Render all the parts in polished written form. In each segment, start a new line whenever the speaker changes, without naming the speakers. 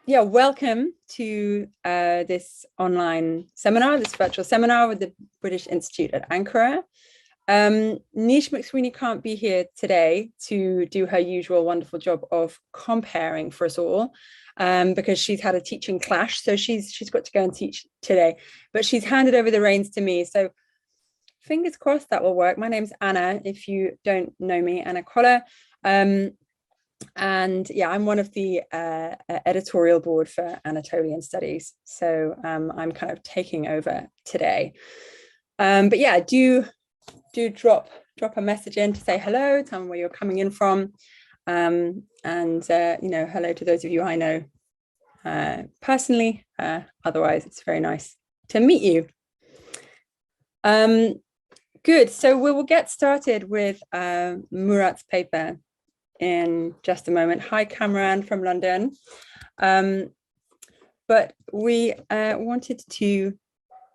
Yeah, welcome to this online seminar, this virtual seminar with the British Institute at Ankara. Nish McSweeney can't be here today to do her usual wonderful job of comparing for us all because she's had a teaching clash, so she's got to go and teach today, but she's handed over the reins to me, so fingers crossed that will work. My name's Anna, if you don't know me, Anna Koller. And yeah, I'm one of the editorial board for Anatolian Studies, so I'm kind of taking over today. But yeah, do drop a message in to say hello, tell me where you're coming in from, and you know, hello to those of you I know personally. Otherwise, it's very nice to meet you. Good, so we will get started with Murat's paper in just a moment. Hi, Cameron from London. But we wanted to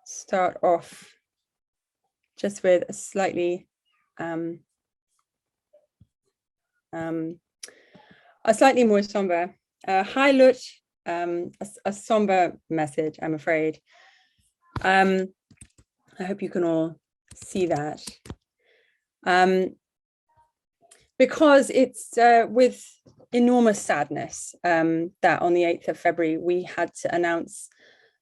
start off just with a slightly more somber. Hi, Lut. A somber message, I'm afraid. I hope you can all see that. Because it's with enormous sadness that on the 8th of February, we had to announce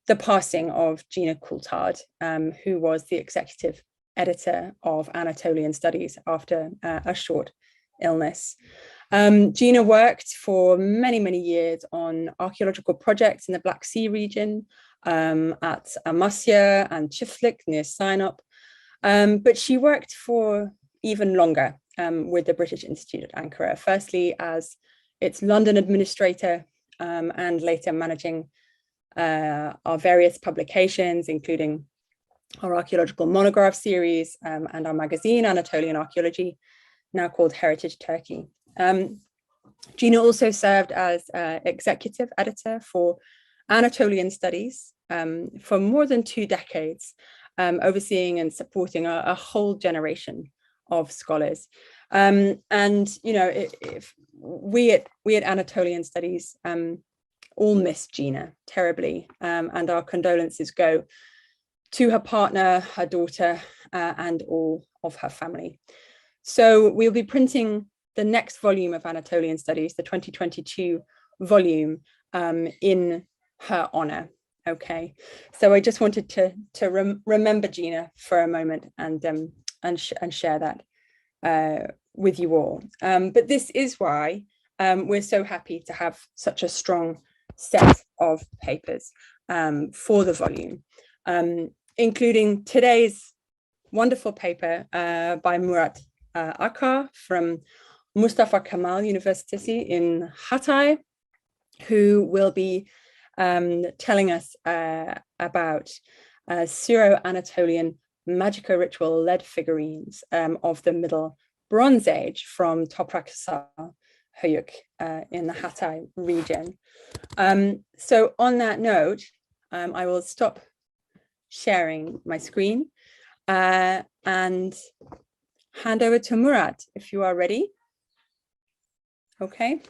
the passing of Gina Coulthard, who was the executive editor of Anatolian Studies after a short illness. Gina worked for many, many years on archaeological projects in the Black Sea region at Amasya and Chiflik near Sinop, but she worked for even longer with the British Institute at Ankara, firstly as its London administrator and later managing our various publications, including our archaeological monograph series and our magazine, Anatolian Archaeology, now called Heritage Turkey. Gina also served as executive editor for Anatolian Studies for more than 2 decades, overseeing and supporting a whole generation of scholars. And you know, if we at Anatolian Studies all miss Gina terribly, and our condolences go to her partner, her daughter, and all of her family. So we'll be printing the next volume of Anatolian Studies, the 2022 volume, in her honor. Okay, so I just wanted to remember Gina for a moment and share that with you all. But this is why we're so happy to have such a strong set of papers for the volume, including today's wonderful paper by Murat Akar from Mustafa Kemal University in Hatay, who will be telling us about Syro-Anatolian magico-ritual lead figurines of the Middle Bronze Age from Toprakhisar Höyük in the Hatay region. So on that note, I will stop sharing my screen and hand over to Murat if you are ready. Okay.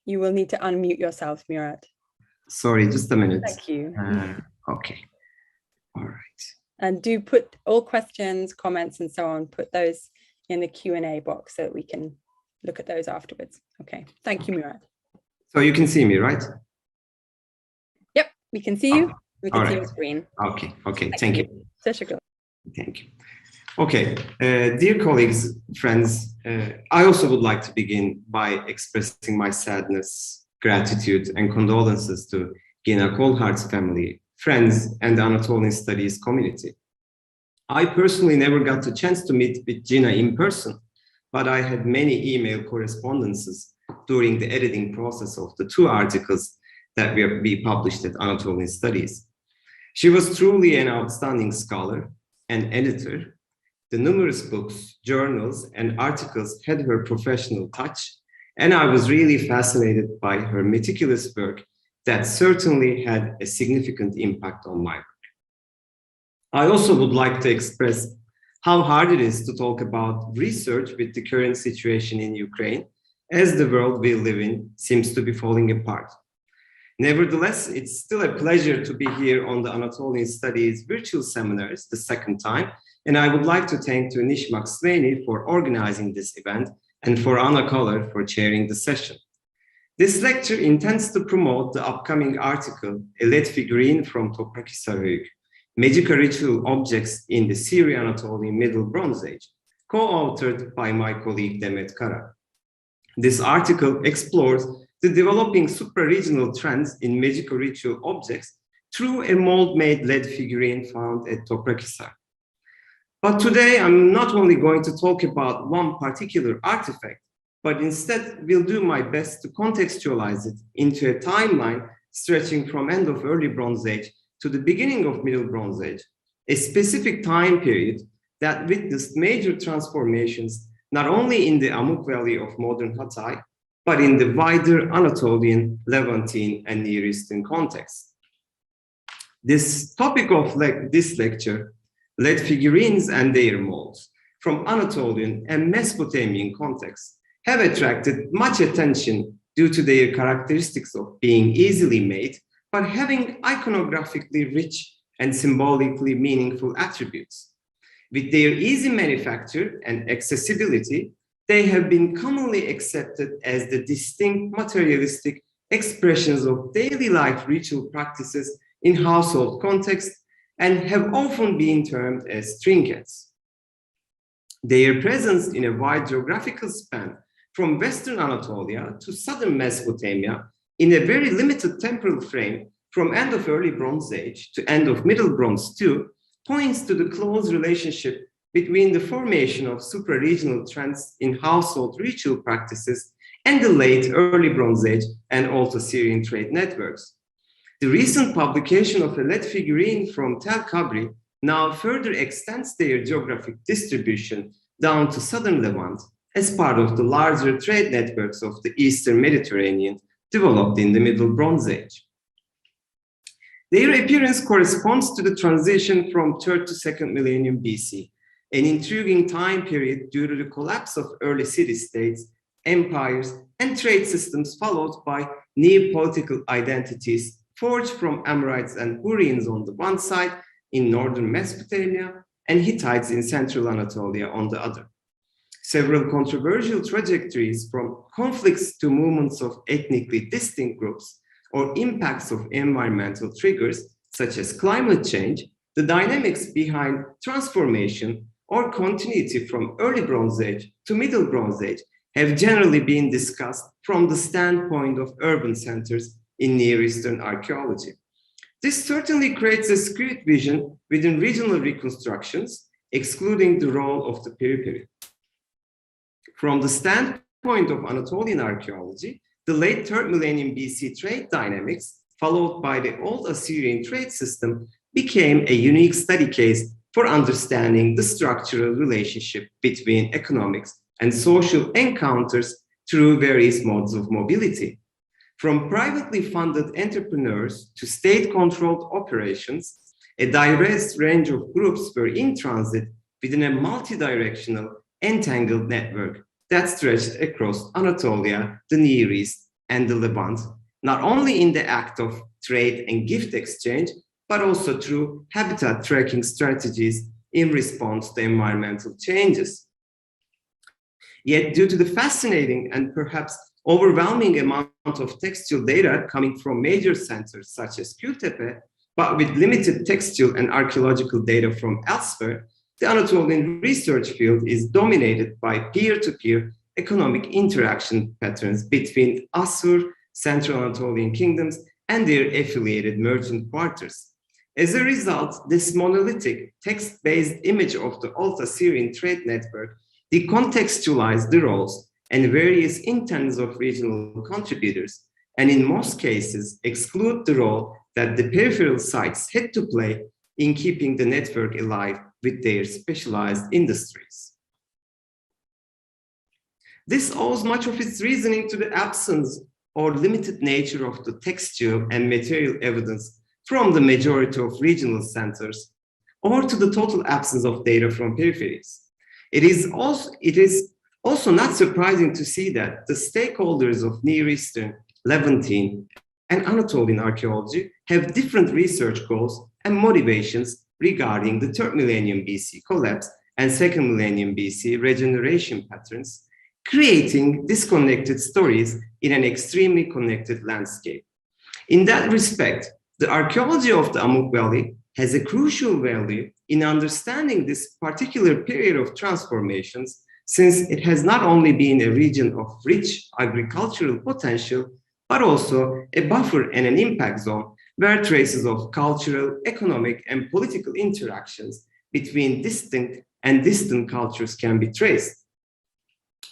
You will need to unmute yourself, Murat.
Sorry, just a minute.
Thank you.
Okay. All right.
And do put all questions, comments, and so on, put those in the Q&A box so that we can look at those afterwards. Okay. Thank you, Murat.
So you can see me, right?
Yep, we can see you. We can see your screen.
Okay. Okay. Thank you. Thank you. Okay, dear colleagues, friends, I also would like to begin by expressing my sadness, gratitude, and condolences to Gina Coulthard's family, friends, and the Anatolian Studies community. I personally never got the chance to meet with Gina in person, but I had many email correspondences during the editing process of the 2 articles that we published at Anatolian Studies. She was truly an outstanding scholar and editor. The numerous books, journals, and articles had her professional touch, and I was really fascinated by her meticulous work that certainly had a significant impact on my work. I also would like to express how hard it is to talk about research with the current situation in Ukraine, as the world we live in seems to be falling apart. Nevertheless, it's still a pleasure to be here on the Anatolian Studies virtual seminars the second time, and I would like to thank Nishmak Sveni for organizing this event and for Anna Coulthard for chairing the session. This lecture intends to promote the upcoming article, A Lead Figurine from Toprakhisar Höyük, Magico-Ritual Objects in the Syro-Anatolian Middle Bronze Age, co-authored by my colleague Demet Kara. This article explores the developing supra-regional trends in magico-ritual objects through a mold-made lead figurine found at Toprakhisar. But today, I'm not only going to talk about one particular artifact, but instead will do my best to contextualize it into a timeline stretching from end of early Bronze Age to the beginning of Middle Bronze Age, a specific time period that witnessed major transformations not only in the Amuq Valley of modern Hatay, but in the wider Anatolian, Levantine, and Near Eastern context. This topic of this lecture, lead figurines and their molds, from Anatolian and Mesopotamian contexts, have attracted much attention due to their characteristics of being easily made, but having iconographically rich and symbolically meaningful attributes. With their easy manufacture and accessibility, they have been commonly accepted as the distinct materialistic expressions of daily life ritual practices in household context and have often been termed as trinkets. Their presence in a wide geographical span from Western Anatolia to Southern Mesopotamia in a very limited temporal frame from end of early Bronze Age to end of Middle Bronze II points to the close relationship between the formation of supra-regional trends in household ritual practices and the late early Bronze Age and Alto-Syrian trade networks. The recent publication of a lead figurine from Tel Kabri now further extends their geographic distribution down to southern Levant as part of the larger trade networks of the Eastern Mediterranean developed in the Middle Bronze Age. Their appearance corresponds to the transition from 3rd to 2nd millennium BC, an intriguing time period due to the collapse of early city-states, empires, and trade systems followed by new political identities forged from Amorites and Hurrians on the one side in northern Mesopotamia and Hittites in central Anatolia on the other. Several controversial trajectories from conflicts to movements of ethnically distinct groups or impacts of environmental triggers such as climate change, the dynamics behind transformation or continuity from early Bronze Age to Middle Bronze Age have generally been discussed from the standpoint of urban centers in Near Eastern archaeology. This certainly creates a skewed vision within regional reconstructions, excluding the role of the periphery. From the standpoint of Anatolian archaeology, the late 3rd millennium BC trade dynamics, followed by the old Assyrian trade system, became a unique study case for understanding the structural relationship between economics and social encounters through various modes of mobility. From privately funded entrepreneurs to state-controlled operations, a diverse range of groups were in transit within a multi-directional, entangled network that stretched across Anatolia, the Near East, and the Levant, not only in the act of trade and gift exchange, but also through habitat tracking strategies in response to environmental changes. Yet, due to the fascinating and perhaps overwhelming amount of textual data coming from major centers such as Gültepe, but with limited textual and archaeological data from elsewhere, the Anatolian research field is dominated by peer-to-peer economic interaction patterns between Assur, Central Anatolian kingdoms, and their affiliated merchant quarters. As a result, this monolithic text-based image of the Old Assyrian trade network decontextualized the roles and various intents of regional contributors, and in most cases exclude the role that the peripheral sites had to play in keeping the network alive with their specialized industries. This owes much of its reasoning to the absence or limited nature of the textual and material evidence from the majority of regional centers, or to the total absence of data from peripheries. It is also not surprising to see that the stakeholders of Near Eastern, Levantine, and Anatolian archaeology have different research goals and motivations regarding the 3rd millennium BC collapse and 2nd millennium BC regeneration patterns, creating disconnected stories in an extremely connected landscape. In that respect, the archaeology of the Amuq Valley has a crucial value in understanding this particular period of transformations, since it has not only been a region of rich agricultural potential, but also a buffer and an impact zone where traces of cultural, economic, and political interactions between distant cultures can be traced.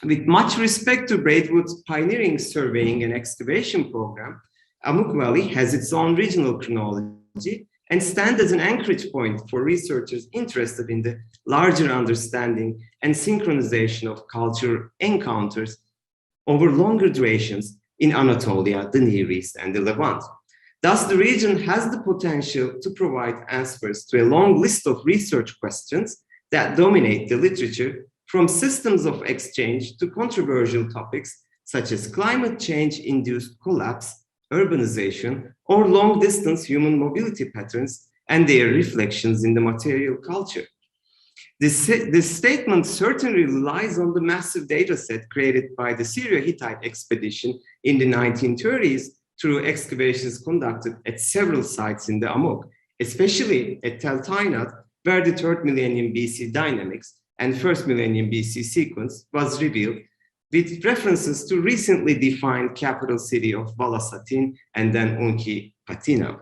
With much respect to Braidwood's pioneering surveying and excavation program, Amuq Valley has its own regional chronology and stands as an anchorage point for researchers interested in the larger understanding and synchronization of cultural encounters over longer durations in Anatolia, the Near East, and the Levant. Thus, the region has the potential to provide answers to a long list of research questions that dominate the literature, from systems of exchange to controversial topics such as climate change-induced collapse, urbanization, or long-distance human mobility patterns and their reflections in the material culture. This statement certainly relies on the massive data set created by the Syro-Hittite expedition in the 1930s through excavations conducted at several sites in the Amuq, especially at Tel Tainat, where the 3rd millennium BC dynamics and 1st millennium BC sequence was revealed, with references to recently defined capital city of Valasatin and then Unki Patina.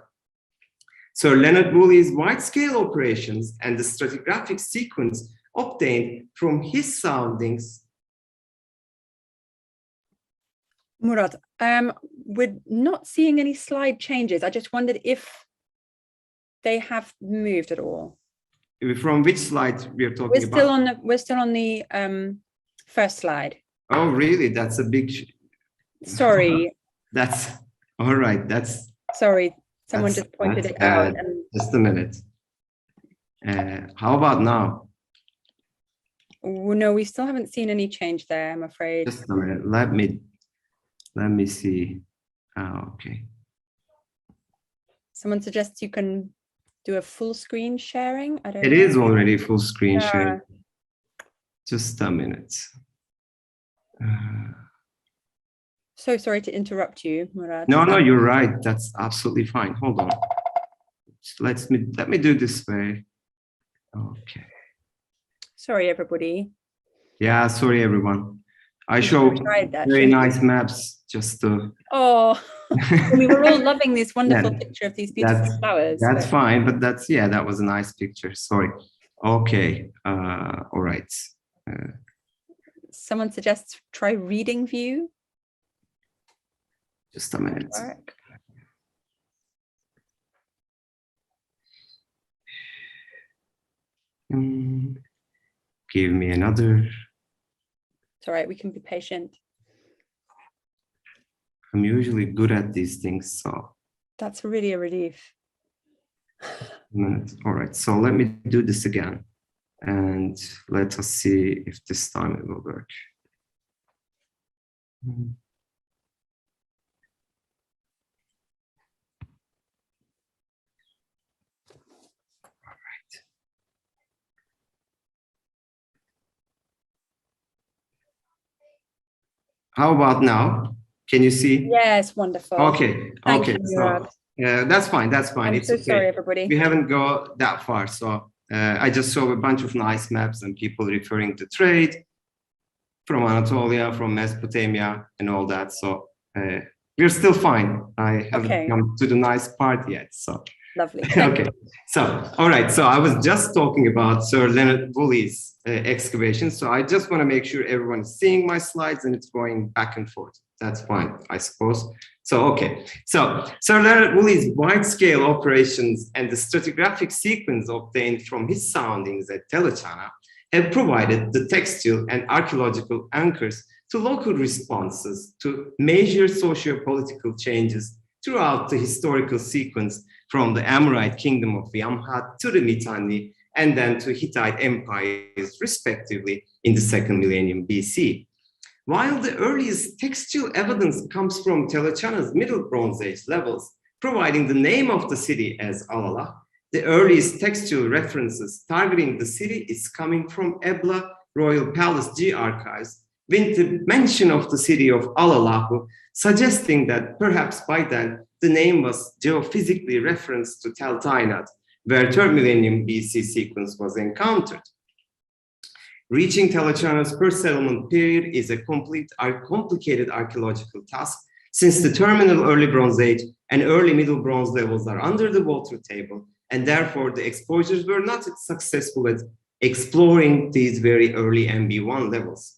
Sir Leonard Woolley's wide-scale operations and the stratigraphic sequence obtained from his soundings.
Murat, we're not seeing any slide changes. I just wondered if they have moved at all.
From which slide we are talking about?
We're still on the first slide.
Oh, really? That's a big.
Sorry.
That's all right.
Sorry. Someone just pointed it out.
Just a minute. How about now?
No, we still haven't seen any change there, I'm afraid.
Just a minute. Let me see. Oh, okay.
Someone suggests you can do a full screen sharing. I don't know.
It is already full screen sharing. Just a minute.
So sorry to interrupt you, Murat.
No, you're right. That's absolutely fine. Hold on. Let me do this way. Okay.
Sorry, everybody.
Yeah, sorry, everyone. I show very nice maps just to.
Oh, we were all loving this wonderful picture of these beautiful flowers.
That's fine, but that was a nice picture. Sorry. Okay. All right.
Someone suggests try reading view.
Just a minute. Give me another.
It's all right, we can be patient.
I'm usually good at these things, so.
That's really a relief.
All right, so let me do this again. And let us see if this time it will work. How about now? Can you see?
Yes, wonderful.
Okay.
Thank
okay.
You,
so that's fine. That's fine.
I'm
it's
so
okay.
Sorry, everybody.
We haven't gone that far, so I just saw a bunch of nice maps and people referring to trade from Anatolia, from Mesopotamia, and all that. So we're still fine. I haven't come to the nice part yet. So.
Lovely.
Okay. So, all right. So I was just talking about Sir Leonard Woolley's excavation. So I just want to make sure everyone's seeing my slides and it's going back and forth. That's fine, I suppose. So, okay. So Sir Leonard Woolley's wide-scale operations and the stratigraphic sequence obtained from his soundings at Telechana have provided the textual and archaeological anchors to local responses to major socio-political changes throughout the historical sequence from the Amorite kingdom of Yamhat to the Mitanni and then to Hittite empires, respectively, in the 2nd millennium BC. While the earliest textual evidence comes from Telechana's Middle Bronze Age levels, providing the name of the city as Alalakh, the earliest textual references targeting the city is coming from Ebla Royal Palace G archives, with the mention of the city of Alalakh, suggesting that perhaps by then the name was geophysically referenced to Tel Tainat, where 3rd millennium BC sequence was encountered. Reaching Telechana's first settlement period is a complicated archaeological task, since the terminal early Bronze Age and early Middle Bronze levels are under the water table, and therefore the exposures were not successful at exploring these very early MB1 levels.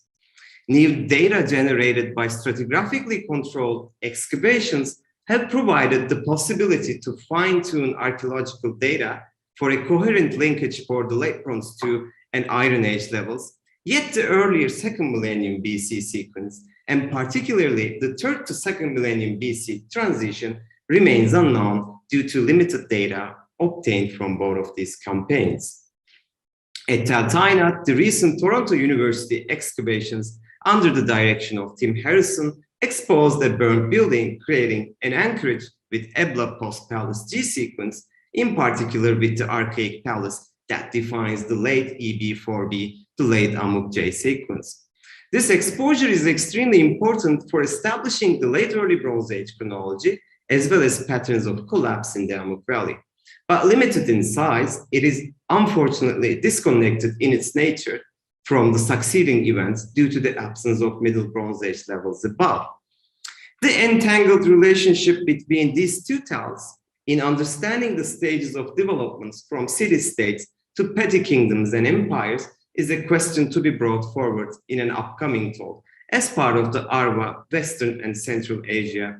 New data generated by stratigraphically controlled excavations have provided the possibility to fine-tune archaeological data for a coherent linkage for the Late Bronze II and Iron Age levels, yet the earlier 2nd millennium BC sequence, and particularly the 3rd to 2nd millennium BC transition, remains unknown due to limited data obtained from both of these campaigns. At Tel Tainat, the recent Toronto University excavations under the direction of Tim Harrison exposed a burned building, creating an anchorage with Ebla post-Palace G sequence, in particular with the archaic palace that defines the late EB4B to late Amuq J sequence. This exposure is extremely important for establishing the late early Bronze Age chronology, as well as patterns of collapse in the Amuq Valley. But limited in size, it is unfortunately disconnected in its nature from the succeeding events due to the absence of Middle Bronze Age levels above. The entangled relationship between these two tales in understanding the stages of developments from city-states to petty kingdoms and empires is a question to be brought forward in an upcoming talk as part of the ARWA Western and Central Asia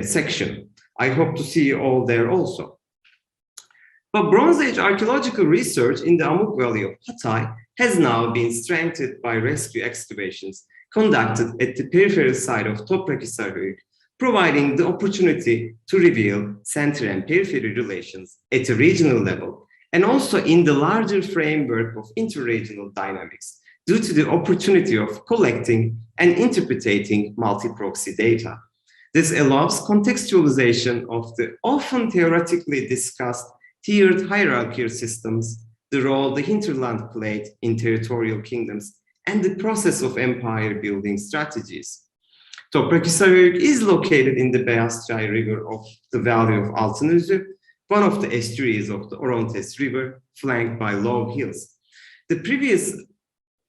section. I hope to see you all there also. But Bronze Age archaeological research in the Amuq Valley of Hatay has now been strengthened by rescue excavations conducted at the peripheral site of Toprakhisar Höyük, providing the opportunity to reveal center and periphery relations at a regional level, and also in the larger framework of interregional dynamics, due to the opportunity of collecting and interpreting multi-proxy data. This allows contextualization of the often theoretically discussed tiered hierarchical systems, the role the hinterland played in territorial kingdoms, and the process of empire building strategies. Toprakhisar Höyük is located in the Beyaz Çay River of the valley of Altınözü, one of the estuaries of the Orontes River, flanked by low hills. The previous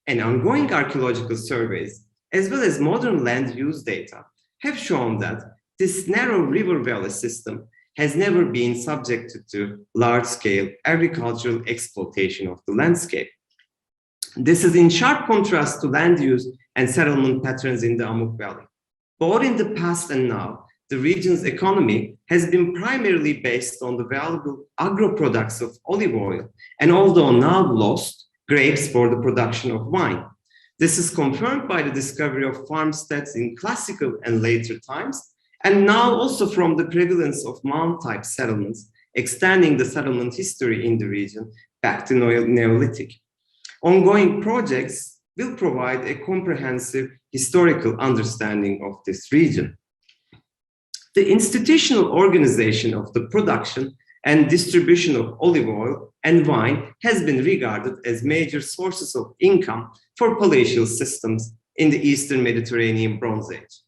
and ongoing archaeological surveys, as well as modern land use data, have shown that this narrow river valley system has never been subjected to large-scale agricultural exploitation of the landscape. This is in sharp contrast to land use and settlement patterns in the Amuq Valley. Both in the past and now, the region's economy has been primarily based on the valuable agro-products of olive oil, and although now lost, grapes for the production of wine. This is confirmed by the discovery of farmsteads in classical and later times, and now also from the prevalence of mound-type settlements, extending the settlement history in the region back to Neolithic. Ongoing projects will provide a comprehensive historical understanding of this region. The institutional organization of the production and distribution of olive oil and wine has been regarded as major sources of income for palatial systems in the Eastern Mediterranean Bronze Age.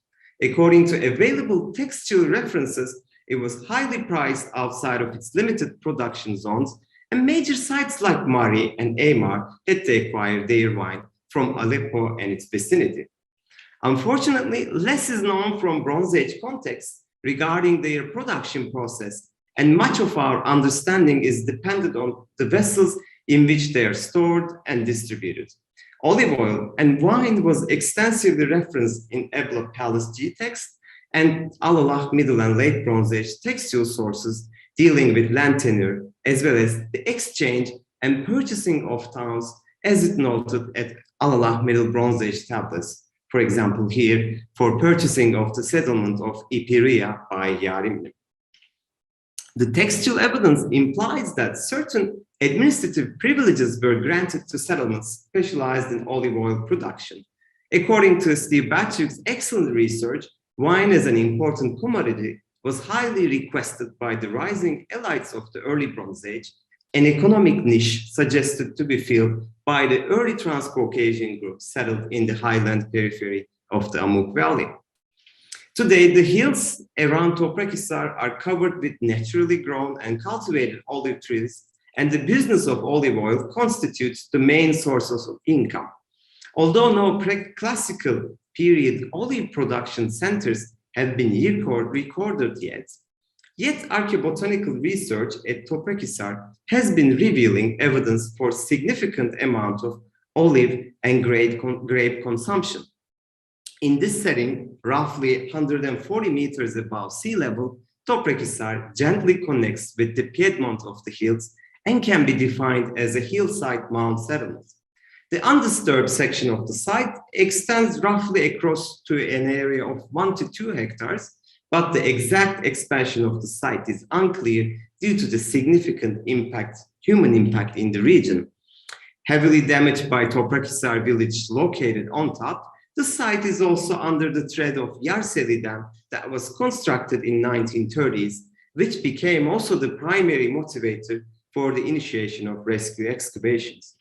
According to available textual references, it was highly prized outside of its limited production zones, and major sites like Mari and Amar had to acquire their wine from Aleppo and its vicinity. Unfortunately, less is known from Bronze Age contexts regarding their production process, and much of our understanding is dependent on the vessels in which they are stored and distributed. Olive oil and wine was extensively referenced in Ebla Palace G text and Alalakh Middle and Late Bronze Age textual sources dealing with land tenure, as well as the exchange and purchasing of towns, as it noted at Alalakh Middle Bronze Age tablets. For example, here, for purchasing of the settlement of Ipiria by Yarimli. The textual evidence implies that certain administrative privileges were granted to settlements specialized in olive oil production. According to Steve Batchuk's excellent research, wine as an important commodity was highly requested by the rising elites of the early Bronze Age, an economic niche suggested to be filled by the early Transcaucasian groups settled in the highland periphery of the Amuq Valley. Today, the hills around Toprakhisar are covered with naturally grown and cultivated olive trees, and the business of olive oil constitutes the main sources of income. Although no pre-classical period olive production centers have been recorded yet archaeobotanical research at Toprakhisar has been revealing evidence for significant amount of olive and grape consumption. In this setting, roughly 140 meters above sea level, Toprakhisar gently connects with the Piedmont of the hills and can be defined as a hillside mound settlement. The undisturbed section of the site extends roughly across to an area of 1 to 2 hectares, but the exact expansion of the site is unclear due to the significant human impact in the region. Heavily damaged by Toprakhisar village located on top, the site is also under the threat of Yarseli Dam that was constructed in 1930s, which became also the primary motivator for the initiation of rescue excavations.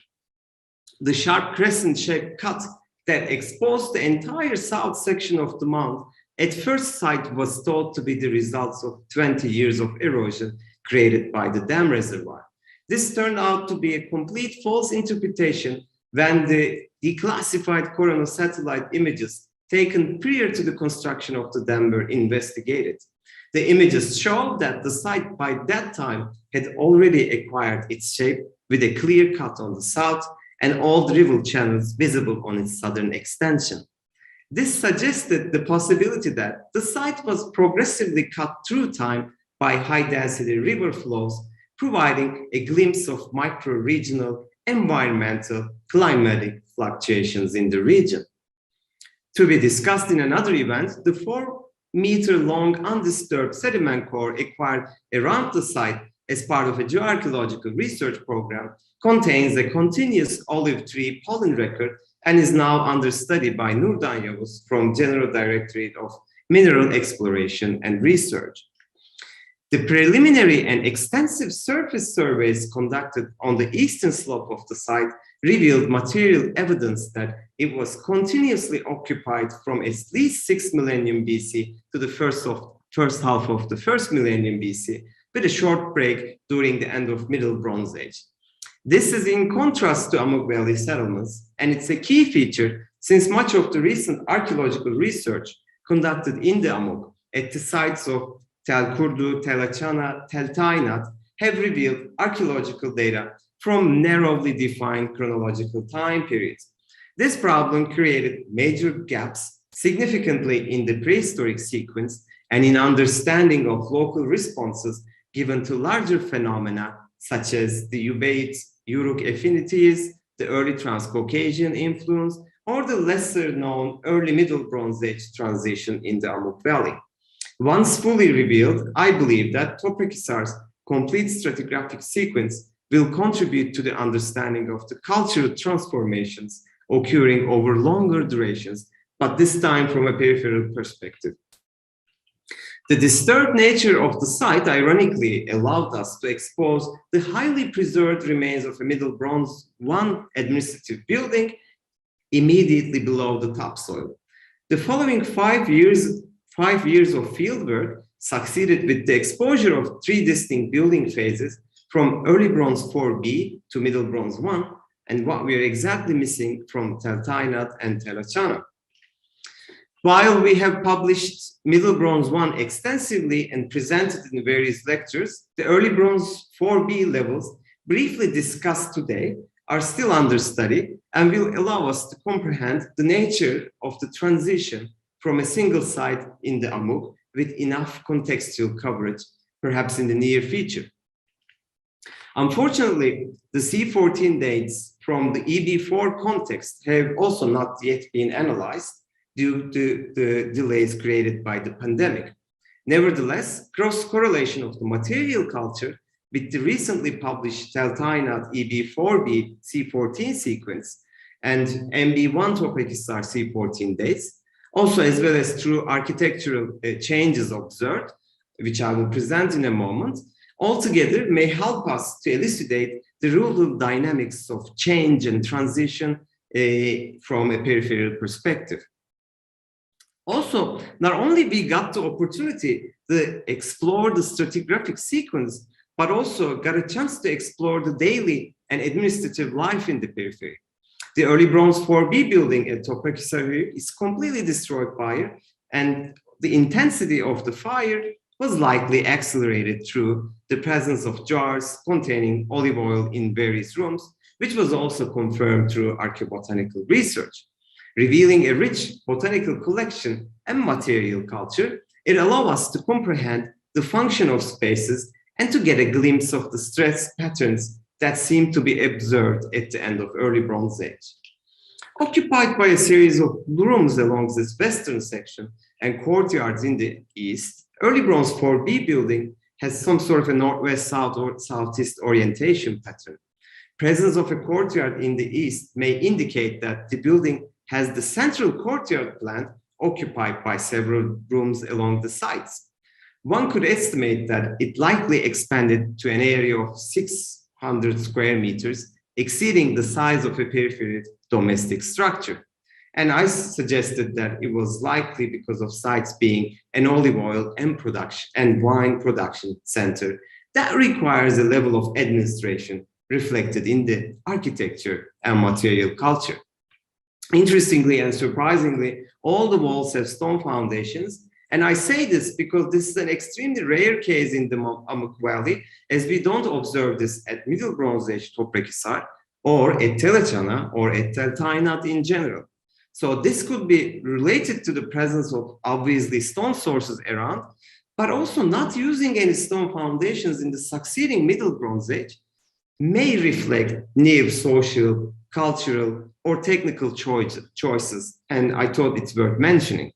The sharp crescent-shaped cut that exposed the entire south section of the mound at first sight was thought to be the results of 20 years of erosion created by the dam reservoir. This turned out to be a complete false interpretation when the declassified coronal satellite images taken prior to the construction of the dam were investigated. The images show that the site by that time had already acquired its shape with a clear cut on the south and all the river channels visible on its southern extension. This suggested the possibility that the site was progressively cut through time by high-density river flows, providing a glimpse of micro-regional environmental climatic fluctuations in the region. To be discussed in another event, the 4-meter-long undisturbed sediment core acquired around the site as part of a geoarchaeological research program contains a continuous olive tree pollen record and is now under study by Nurdan Yavuz from General Directorate of Mineral Exploration and Research. The preliminary and extensive surface surveys conducted on the eastern slope of the site revealed material evidence that it was continuously occupied from at least 6 millennium BC to the first half of the 1st millennium BC, with a short break during the end of Middle Bronze Age. This is in contrast to Amuq Valley settlements, and it's a key feature since much of the recent archaeological research conducted in the Amuq at the sites of Tel Kurdu, Tel Achana, Tel Tainat have revealed archaeological data from narrowly defined chronological time periods. This problem created major gaps significantly in the prehistoric sequence and in understanding of local responses given to larger phenomena such as the Ubaid-Uruk affinities, the early Transcaucasian influence, or the lesser-known early Middle Bronze Age transition in the Amuq Valley. Once fully revealed, I believe that Toprakhisar's complete stratigraphic sequence will contribute to the understanding of the cultural transformations occurring over longer durations, but this time from a peripheral perspective. The disturbed nature of the site ironically allowed us to expose the highly preserved remains of a Middle Bronze I administrative building immediately below the topsoil. The following 5 years of fieldwork succeeded with the exposure of 3 distinct building phases from early Bronze 4B to Middle Bronze I, and what we are exactly missing from Tel Tainat and Tel Achana. While we have published Middle Bronze I extensively and presented in various lectures, the early Bronze 4B levels briefly discussed today are still under study and will allow us to comprehend the nature of the transition from a single site in the Amuq with enough contextual coverage, perhaps in the near future. Unfortunately, the C14 dates from the EB4 context have also not yet been analyzed due to the delays created by the pandemic. Nevertheless, cross-correlation of the material culture with the recently published Teltainat EB4B C14 sequence and MB1 Toprakhisar C14 dates, also as well as through architectural changes observed, which I will present in a moment, altogether may help us to elucidate the rural dynamics of change and transition from a peripheral perspective. Also, not only we got the opportunity to explore the stratigraphic sequence, but also got a chance to explore the daily and administrative life in the periphery. The early Bronze 4B building at Toprakhisar Höyük is completely destroyed fire, and the intensity of the fire was likely accelerated through the presence of jars containing olive oil in various rooms, which was also confirmed through archaeobotanical research. Revealing a rich botanical collection and material culture, it allows us to comprehend the function of spaces and to get a glimpse of the stress patterns that seem to be observed at the end of early Bronze Age. Occupied by a series of rooms along this western section and courtyards in the east, early Bronze 4B building has some sort of a northwest-south or southeast orientation pattern. Presence of a courtyard in the east may indicate that the building has the central courtyard plan occupied by several rooms along the sides. One could estimate that it likely expanded to an area of 600 square meters, exceeding the size of a peripheral domestic structure. And I suggested that it was likely because of sites being an olive oil and wine production center that requires a level of administration reflected in the architecture and material culture. Interestingly and surprisingly, all the walls have stone foundations. And I say this because this is an extremely rare case in the Amuq Valley, as we don't observe this at Middle Bronze Age Toprakhisar or at Telechana or at Teltainat in general. So this could be related to the presence of obviously stone sources around, but also not using any stone foundations in the succeeding Middle Bronze Age may reflect new social, cultural, or technical choices, and I thought it's worth mentioning.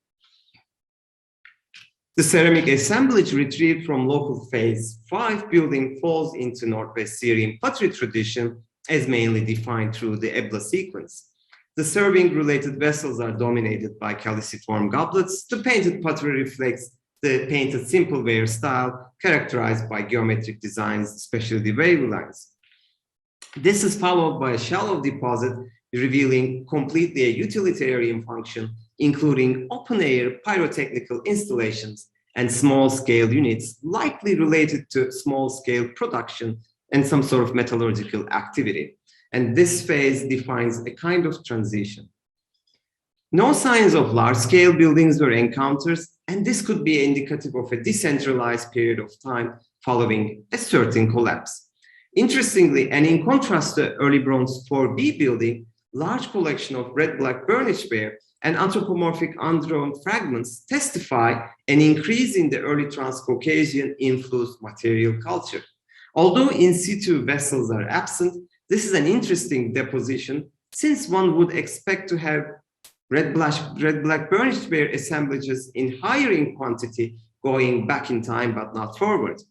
The ceramic assemblage retrieved from local phase 5 building falls into Northwest Syrian pottery tradition as mainly defined through the Ebla sequence. The serving-related vessels are dominated by caliciform goblets. The painted pottery reflects the painted simpleware style characterized by geometric designs, especially the wave lines. This is followed by a shallow deposit revealing completely a utilitarian function, including open-air pyrotechnical installations and small-scale units likely related to small-scale production and some sort of metallurgical activity. And this phase defines a kind of transition. No signs of large-scale buildings were encountered, and this could be indicative of a decentralized period of time following a certain collapse. Interestingly, and in contrast to early Bronze 4B building, large collection of red-black burnished ware and anthropomorphic undrawn fragments testify an increase in the early Transcaucasian influenced material culture. Although in situ vessels are absent, this is an interesting deposition since one would expect to have red-black burnished ware assemblages in higher in quantity going back in time but not forward.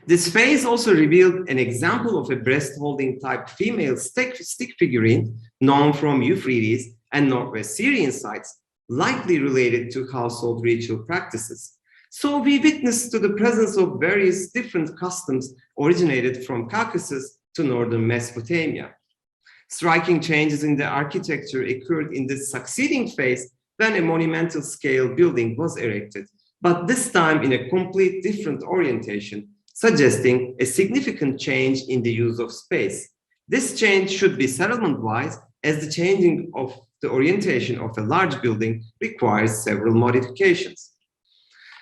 This phase also revealed an example of a breast-holding type female stick figurine known from Euphrates and Northwest Syrian sites, likely related to household ritual practices. So we witnessed to the presence of various different customs originated from Caucasus to Northern Mesopotamia. Striking changes in the architecture occurred in the succeeding phase when a monumental scale building was erected, but this time in a complete different orientation, suggesting a significant change in the use of space. This change should be settlement-wise, as the changing of the orientation of a large building requires several modifications.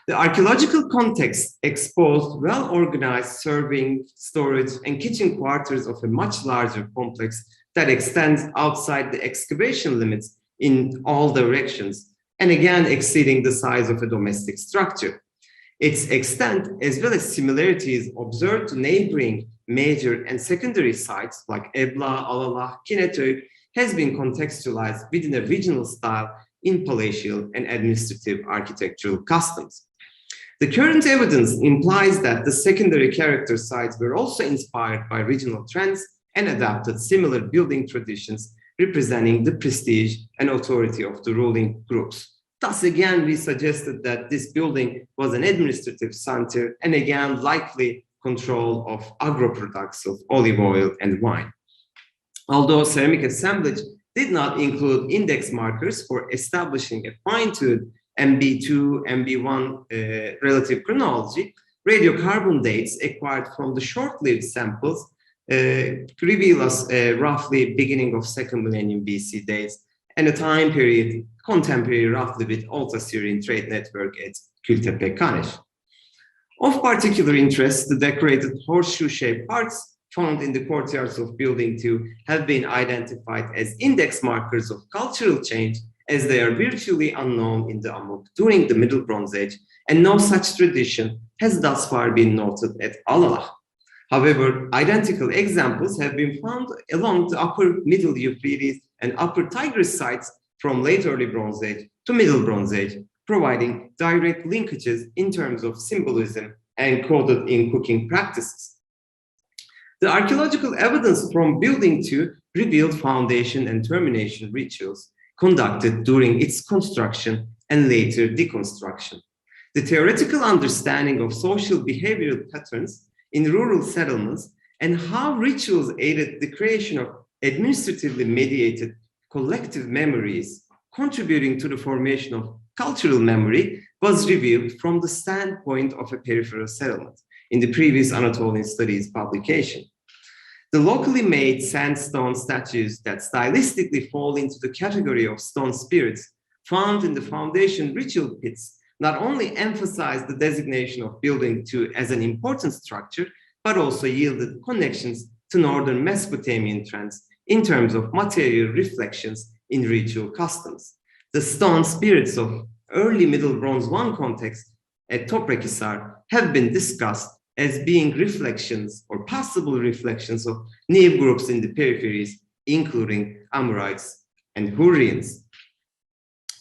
The archaeological context exposed well-organized serving, storage, and kitchen quarters of a much larger complex that extends outside the excavation limits in all directions, and again exceeding the size of a domestic structure. Its extent, as well as similarities observed to neighboring major and secondary sites like Ebla, Alalah, Kinetöy, has been contextualized within a regional style in palatial and administrative architectural customs. The current evidence implies that the secondary character sites were also inspired by regional trends and adapted similar building traditions representing the prestige and authority of the ruling groups. Thus, again, we suggested that this building was an administrative center and again, likely control of agro-products of olive oil and wine. Although ceramic assemblage did not include index markers for establishing a fine-tuned MB2, MB1 relative chronology, radiocarbon dates acquired from the short-lived samples reveal us roughly beginning of second millennium BC dates and a time period contemporary roughly with Old Assyrian trade network at Kültepe, Kanesh. Of particular interest, the decorated horseshoe-shaped parts found in the courtyards of Building 2 have been identified as index markers of cultural change, as they are virtually unknown in the Amuq during the Middle Bronze Age, and no such tradition has thus far been noted at Alalakh. However, identical examples have been found along the upper Middle Euphrates and upper Tigris sites from late early Bronze Age to Middle Bronze Age, providing direct linkages in terms of symbolism encoded in cooking practices. The archaeological evidence from Building 2 revealed foundation and termination rituals conducted during its construction and later deconstruction. The theoretical understanding of social behavioral patterns in rural settlements and how rituals aided the creation of administratively mediated collective memories contributing to the formation of cultural memory was revealed from the standpoint of a peripheral settlement in the previous Anatolian Studies publication. The locally made sandstone statues that stylistically fall into the category of stone spirits found in the foundation ritual pits not only emphasized the designation of Building 2 as an important structure, but also yielded connections to Northern Mesopotamian trends in terms of material reflections in ritual customs. The stone spirits of early Middle Bronze 1 context at Toprakhisar have been discussed as being reflections or possible reflections of new groups in the peripheries, including Amorites and Hurrians.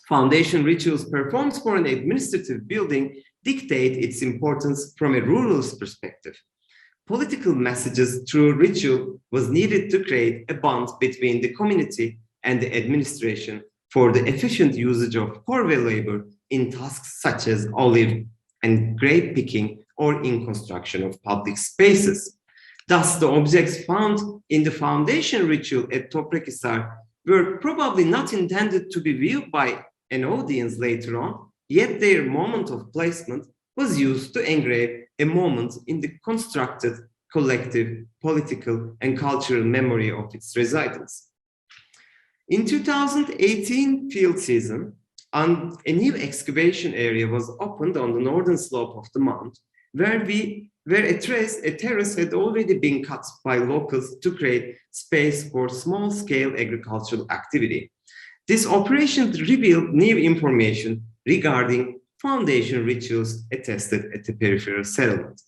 Foundation rituals performed for an administrative building dictate its importance from a rural's perspective. Political messages through ritual was needed to create a bond between the community and the administration for the efficient usage of corvée labor in tasks such as olive and grape picking or in construction of public spaces. Thus, the objects found in the foundation ritual at Toprakhisar were probably not intended to be viewed by an audience later on, yet their moment of placement was used to engrave a moment in the constructed collective, political, and cultural memory of its residents. In 2018 field season, a new excavation area was opened on the northern slope of the mount, where a terrace had already been cut by locals to create space for small-scale agricultural activity. This operation revealed new information regarding foundation rituals attested at the peripheral settlement.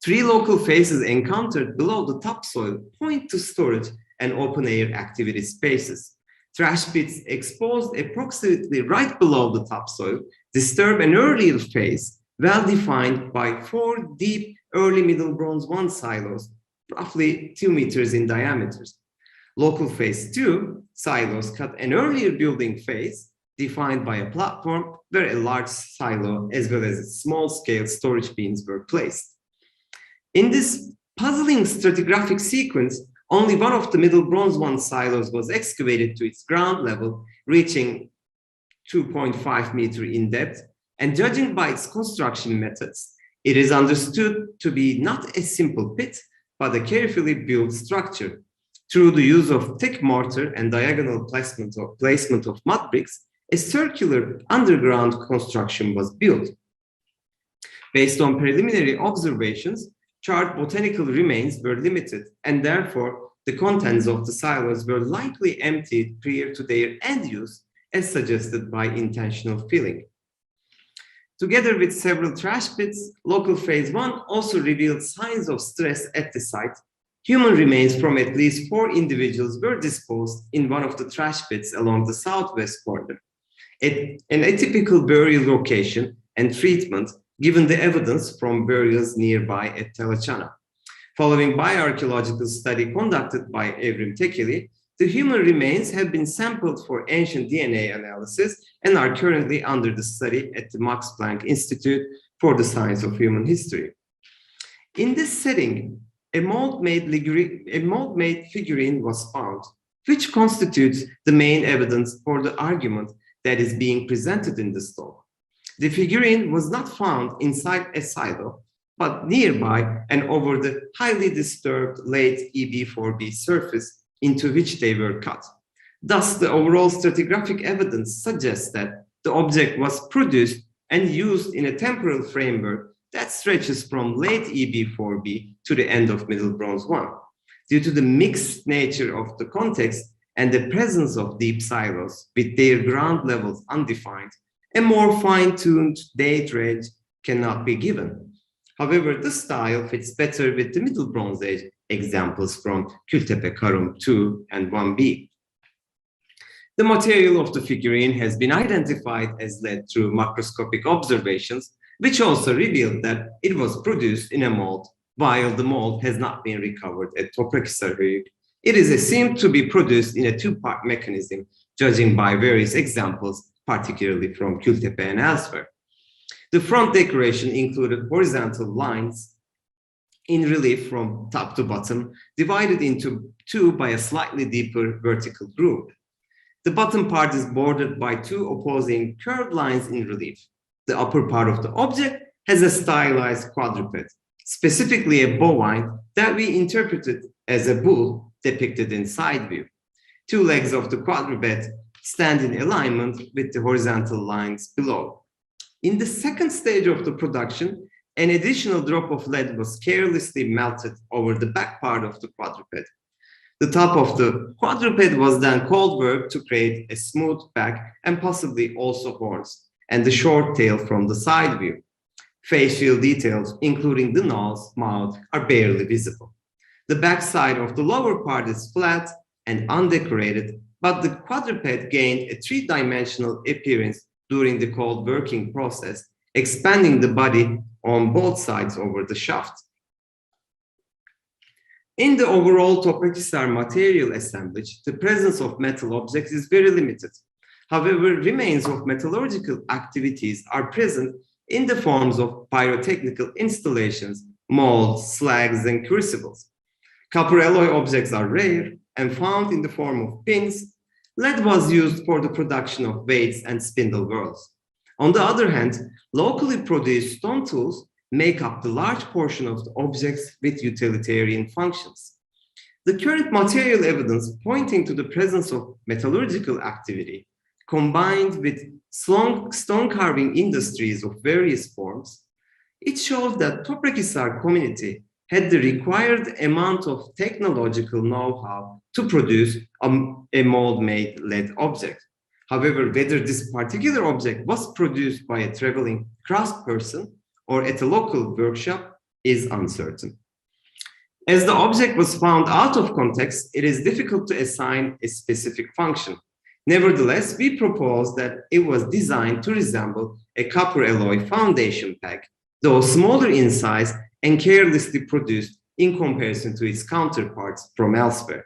3 local faces encountered below the topsoil point to storage and open-air activity spaces. Trash pits exposed approximately right below the topsoil disturb an earlier phase, well defined by 4 deep early Middle Bronze 1 silos, roughly 2 meters in diameter. Local phase 2 silos cut an earlier building phase defined by a platform where a large silo as well as small-scale storage bins were placed. In this puzzling stratigraphic sequence, only one of the Middle Bronze 1 silos was excavated to its ground level, reaching 2.5 meters in depth, and judging by its construction methods, it is understood to be not a simple pit, but a carefully built structure. Through the use of thick mortar and diagonal placement of mud bricks, a circular underground construction was built. Based on preliminary observations, charred botanical remains were limited, and therefore the contents of the silos were likely emptied prior to their end use, as suggested by intentional filling. Together with several trash pits, local phase 1 also revealed signs of stress at the site. Human remains from at least 4 individuals were disposed in one of the trash pits along the southwest corner. At an atypical burial location, and treatment, given the evidence from burials nearby at Telachana. Following bioarchaeological study conducted by Evrim Tekeli, the human remains have been sampled for ancient DNA analysis and are currently under the study at the Max Planck Institute for the Science of Human History. In this setting, a mould-made figurine was found, which constitutes the main evidence for the argument that is being presented in this talk. The figurine was not found inside a silo, but nearby and over the highly disturbed late EB4B surface into which they were cut. Thus, the overall stratigraphic evidence suggests that the object was produced and used in a temporal framework that stretches from late EB4B to the end of Middle Bronze I. Due to the mixed nature of the context and the presence of deep silos with their ground levels undefined, a more fine-tuned date range cannot be given. However, the style fits better with the Middle Bronze Age examples from Kültepe Karum II and 1B. The material of the figurine has been identified as lead through macroscopic observations, which also revealed that it was produced in a mold, while the mold has not been recovered at Toprakhisar Höyük. It is assumed to be produced in a two-part mechanism, judging by various examples, particularly from Kültepe and elsewhere. The front decoration included horizontal lines in relief from top to bottom, divided into two by a slightly deeper vertical groove. The bottom part is bordered by two opposing curved lines in relief. The upper part of the object has a stylized quadruped, specifically a bovine that we interpreted as a bull depicted in side view. Two legs of the quadruped stand in alignment with the horizontal lines below. In the second stage of the production, an additional drop of lead was carelessly melted over the back part of the quadruped. The top of the quadruped was then cold worked to create a smooth back and possibly also horns, and the short tail from the side view. Facial details, including the nose, mouth, are barely visible. The back side of the lower part is flat and undecorated, but the quadruped gained a three-dimensional appearance during the cold working process, expanding the body on both sides over the shaft. In the overall Toprakhisar material assemblage, the presence of metal objects is very limited. However, remains of metallurgical activities are present in the forms of pyrotechnical installations, molds, slags, and crucibles. Copper alloy objects are rare and found in the form of pins. Lead was used for the production of weights and spindle whorls. On the other hand, locally produced stone tools make up the large portion of the objects with utilitarian functions. The current material evidence pointing to the presence of metallurgical activity, combined with stone carving industries of various forms, it shows that Toprakhisar community had the required amount of technological know-how to produce a mold-made lead object. However, whether this particular object was produced by a traveling craftsperson or at a local workshop is uncertain. As the object was found out of context, it is difficult to assign a specific function. Nevertheless, we propose that it was designed to resemble a copper alloy foundation peg, though smaller in size and carelessly produced in comparison to its counterparts from elsewhere.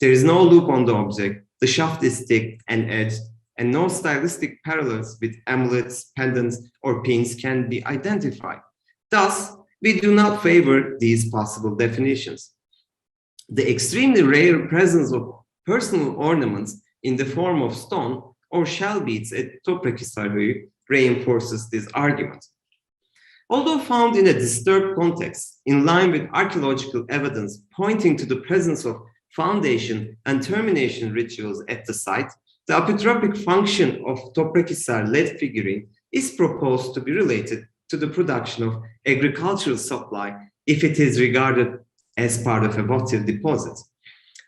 There is no loop on the object, the shaft is thick and edged, and no stylistic parallels with amulets, pendants, or pins can be identified. Thus, we do not favor these possible definitions. The extremely rare presence of personal ornaments in the form of stone or shell beads at Toprakhisar Höyük reinforces this argument. Although found in a disturbed context, in line with archaeological evidence pointing to the presence of foundation and termination rituals at the site, the apotropaic function of Toprakhisar lead figurine is proposed to be related to the production of agricultural supply if it is regarded as part of a votive deposit.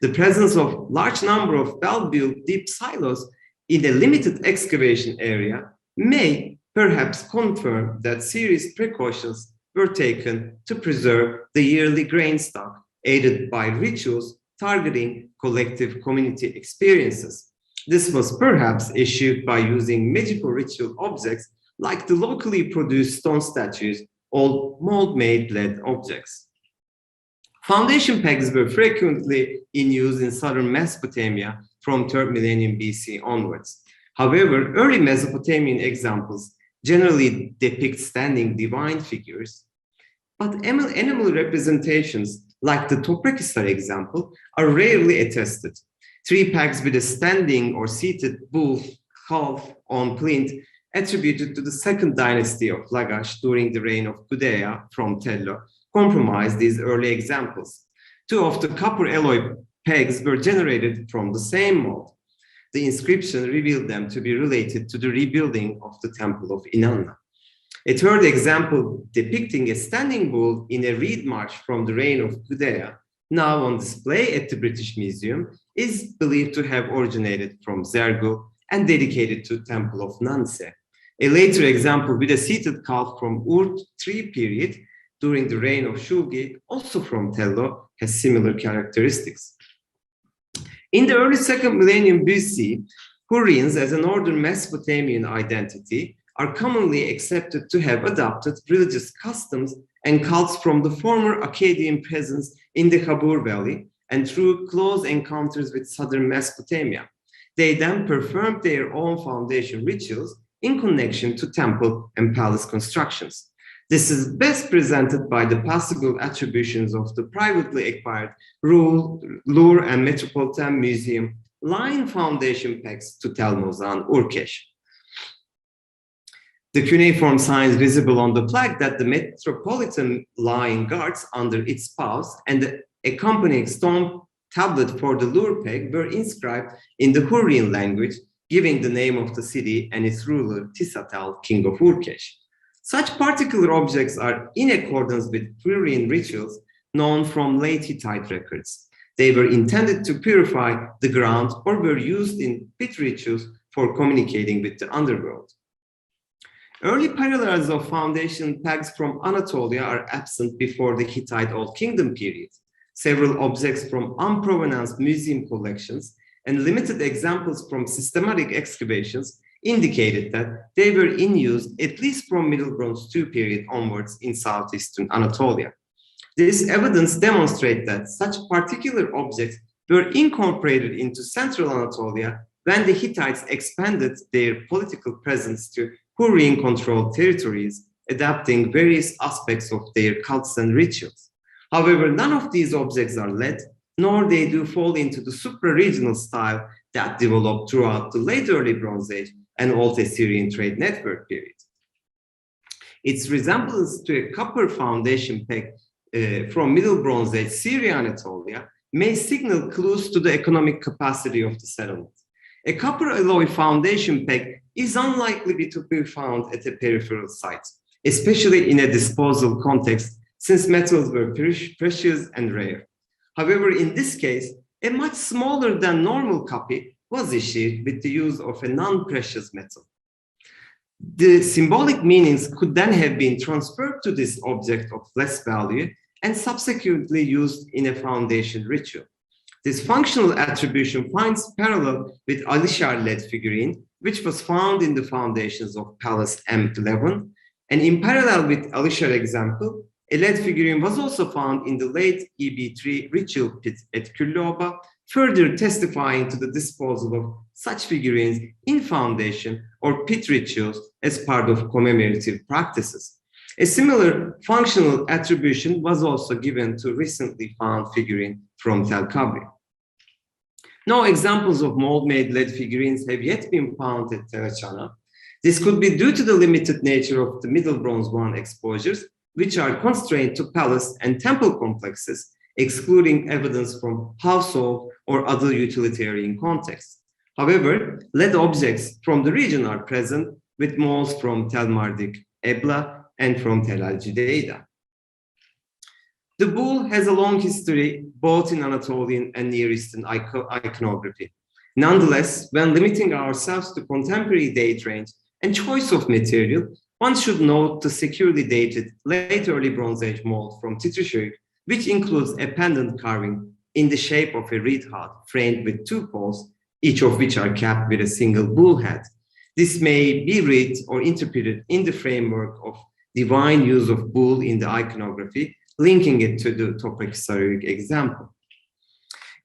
The presence of large number of well-built deep silos in a limited excavation area may perhaps confirm that serious precautions were taken to preserve the yearly grain stock, aided by rituals targeting collective community experiences. This was perhaps achieved by using magico-ritual objects like the locally produced stone statues or mould-made lead objects. Foundation pegs were frequently in use in southern Mesopotamia from 3rd millennium BC onwards. However, early Mesopotamian examples generally depict standing divine figures, but animal representations, like the Toprakhisar example, are rarely attested. 3 pegs with a standing or seated bull calf on plinth attributed to the 2nd dynasty of Lagash during the reign of Gudea from Tello compromise these early examples. 2 of the copper alloy pegs were generated from the same mold. The inscription revealed them to be related to the rebuilding of the temple of Inanna. A 3rd example depicting a standing bull in a reed march from the reign of Gudea, now on display at the British Museum, is believed to have originated from Zergul and dedicated to the temple of Nanse. A later example with a seated calf from Ur III period during the reign of Shulgi, also from Tello, has similar characteristics. In the early 2nd millennium BC, Hurrians as a Northern Mesopotamian identity are commonly accepted to have adopted religious customs and cults from the former Akkadian presence in the Amuq Valley and through close encounters with southern Mesopotamia. They then performed their own foundation rituals in connection to temple and palace constructions. This is best presented by the possible attributions of the privately acquired Louvre and Metropolitan Museum line foundation pegs to Tel Mozan Urkesh. The cuneiform signs visible on the plaque that the Metropolitan line guards under its paws and the accompanying stone tablet for the Louvre peg were inscribed in the Hurrian language, giving the name of the city and its ruler Tisatel, king of Urkesh. Such particular objects are in accordance with Hurrian rituals known from late Hittite records. They were intended to purify the ground or were used in pit rituals for communicating with the underworld. Early parallels of foundation pegs from Anatolia are absent before the Hittite Old Kingdom period. Several objects from unprovenance museum collections and limited examples from systematic excavations indicated that they were in use at least from Middle Bronze II period onwards in southeastern Anatolia. This evidence demonstrates that such particular objects were incorporated into central Anatolia when the Hittites expanded their political presence to Hurrian-controlled territories, adapting various aspects of their cults and rituals. However, none of these objects are lead, nor they do fall into the supra-regional style that developed throughout the late early Bronze Age and Old Assyrian trade network period. Its resemblance to a copper foundation peg from Middle Bronze Age Syro-Anatolia may signal clues to the economic capacity of the settlement. A copper alloy foundation peg is unlikely to be found at a peripheral site, especially in a disposal context, since metals were precious and rare. However, in this case, a much smaller than normal copy was issued with the use of a non-precious metal. The symbolic meanings could then have been transferred to this object of less value and subsequently used in a foundation ritual. This functional attribution finds parallel with Alishar lead figurine, which was found in the foundations of Palace M11, and in parallel with Alishar example, a lead figurine was also found in the late EB3 ritual pit at Külloba, further testifying to the disposal of such figurines in foundation or pit rituals as part of commemorative practices. A similar functional attribution was also given to recently found figurine from Tel Kabri. No examples of mold-made lead figurines have yet been found at Terachana. This could be due to the limited nature of the Middle Bronze I exposures, which are constrained to palace and temple complexes, excluding evidence from household or other utilitarian contexts. However, lead objects from the region are present, with molds from Tel Mardik, Ebla, and from Tel Al-Judeida. The bull has a long history both in Anatolian and Near Eastern iconography. Nonetheless, when limiting ourselves to contemporary date range and choice of material, one should note the securely dated late early Bronze Age mold from Toprakhisar Höyük, which includes a pendant carving in the shape of a reed heart framed with 2 poles, each of which are capped with a single bull head. This may be read or interpreted in the framework of divine use of bull in the iconography, linking it to the Toprakhisar Höyük example.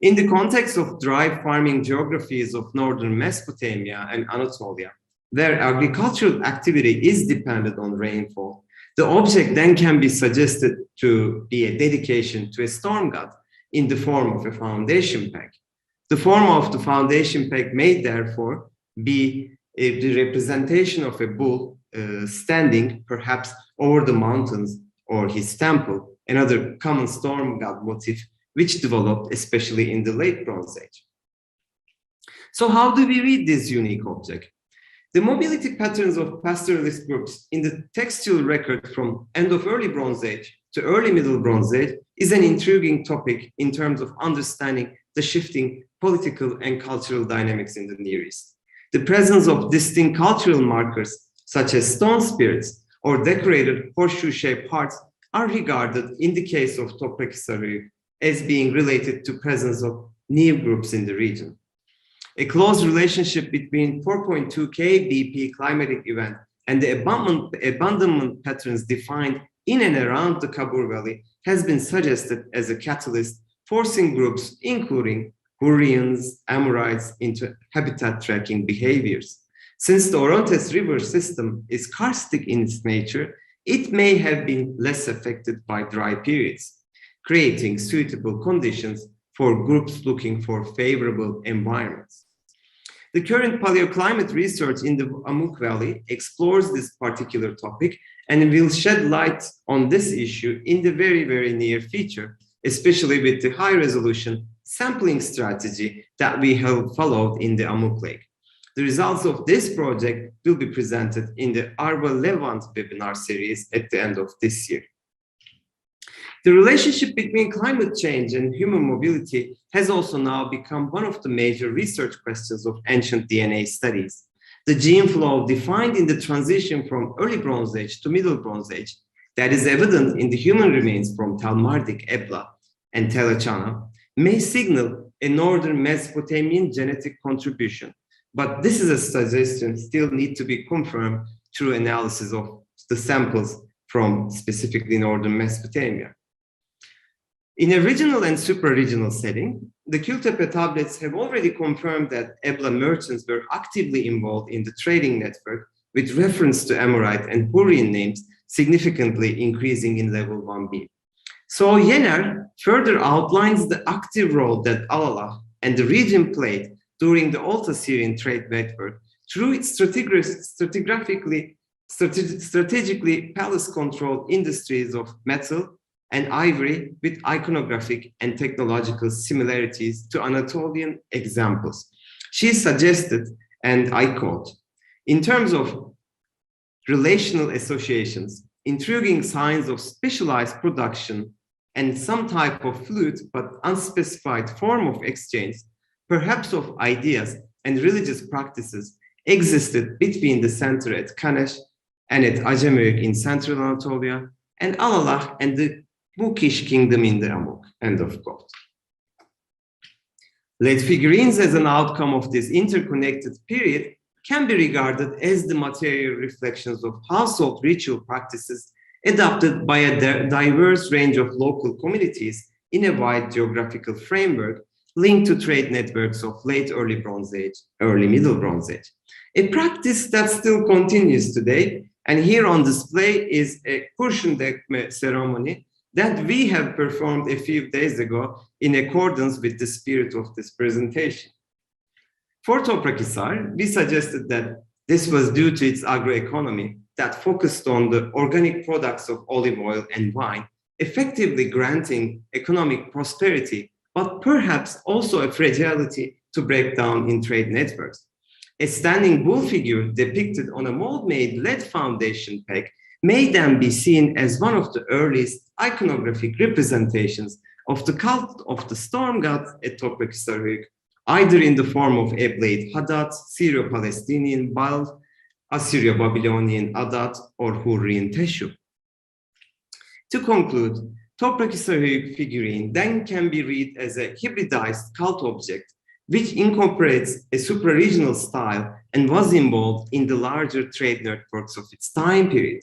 In the context of dry farming geographies of Northern Mesopotamia and Anatolia, where agricultural activity is dependent on rainfall, the object then can be suggested to be a dedication to a storm god in the form of a foundation peg. The form of the foundation peg may therefore be the representation of a bull standing perhaps over the mountains or his temple, another common storm god motif which developed especially in the late Bronze Age. So how do we read this unique object? The mobility patterns of pastoralist groups in the textual record from end of early Bronze Age to early Middle Bronze Age is an intriguing topic in terms of understanding the shifting political and cultural dynamics in the Near East. The presence of distinct cultural markers such as stone spirits or decorated horseshoe-shaped hearts are regarded in the case of Toprakhisar Höyük as being related to presence of new groups in the region. A close relationship between 4.2K BP climatic event and the abandonment patterns defined in and around the Kabul Valley has been suggested as a catalyst forcing groups, including Hurrians, Amorites, into habitat tracking behaviors. Since the Orontes River system is karstic in its nature, it may have been less affected by dry periods, creating suitable conditions for groups looking for favorable environments. The current paleoclimate research in the Amuq Valley explores this particular topic and will shed light on this issue in the very, very near future, especially with the high-resolution sampling strategy that we have followed in the Amuq Lake. The results of this project will be presented in the Arba Levant webinar series at the end of this year. The relationship between climate change and human mobility has also now become one of the major research questions of ancient DNA studies. The gene flow defined in the transition from early Bronze Age to Middle Bronze Age that is evident in the human remains from Talmardik Ebla and Telachana may signal a Northern Mesopotamian genetic contribution, but this is a suggestion still need to be confirmed through analysis of the samples from specifically Northern Mesopotamia. In a regional and supra-regional setting, the Kültepe tablets have already confirmed that Ebla merchants were actively involved in the trading network with reference to Amorite and Hurrian names significantly increasing in level 1b. So Yener further outlines the active role that Alalah and the region played during the Old Assyrian trade network through its strategically palace-controlled industries of metal and ivory with iconographic and technological similarities to Anatolian examples. She suggested, and I quote, in terms of relational associations, intriguing signs of specialized production and some type of fluid but unspecified form of exchange, perhaps of ideas and religious practices, existed between the center at Kanesh and at Acemöyük in central Anatolia and Alalah and the Mukish kingdom in the Amuq, end of quote. Lead figurines as an outcome of this interconnected period can be regarded as the material reflections of household ritual practices adopted by a diverse range of local communities in a wide geographical framework linked to trade networks of late early Bronze Age, early Middle Bronze Age. A practice that still continues today, and here on display is a kurşun dökme ceremony that we have performed a few days ago in accordance with the spirit of this presentation. For Toprakhisar, we suggested that this was due to its agroeconomy that focused on the organic products of olive oil and wine, effectively granting economic prosperity, but perhaps also a fragility to break down in trade networks. A standing bull figure depicted on a mold-made lead foundation peg may then be seen as one of the earliest iconographic representations of the cult of the storm god at Toprakhisar Höyük, either in the form of Eblaid Hadad, Syro-Palestinian Baal, Assyrio-Babylonian Adad, or Hurrian Teshu. To conclude, Toprakhisar Höyük figurine then can be read as a hybridized cult object which incorporates a supra-regional style and was involved in the larger trade networks of its time period.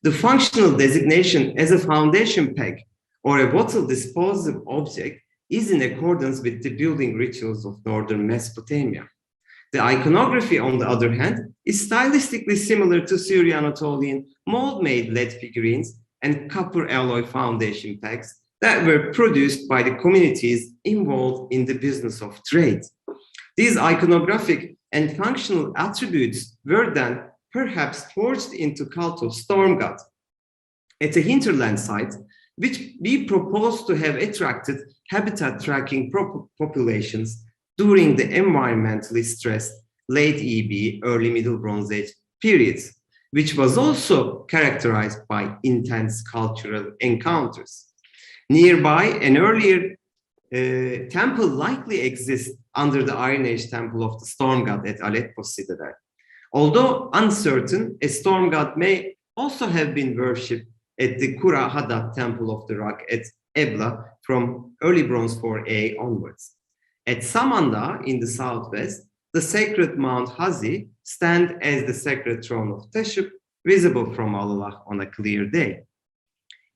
The functional designation as a foundation peg or a bottle disposable object is in accordance with the building rituals of Northern Mesopotamia. The iconography, on the other hand, is stylistically similar to Syro-Anatolian mould-made lead figurines and copper alloy foundation pegs that were produced by the communities involved in the business of trade. These iconographic and functional attributes were then perhaps forged into cult of storm god at a hinterland site, which we propose to have attracted habitat tracking populations during the environmentally stressed late EB, early Middle Bronze Age periods, which was also characterized by intense cultural encounters. Nearby, an earlier temple likely exists under the Iron Age temple of the storm god at Aleppo citadel. Although uncertain, a storm god may also have been worshipped at the Kura Hadat temple of the rock at Ebla from early Bronze 4A onwards. At Samandağ in the southwest, the sacred Mount Hazi stands as the sacred throne of Teşup, visible from Alalakh on a clear day.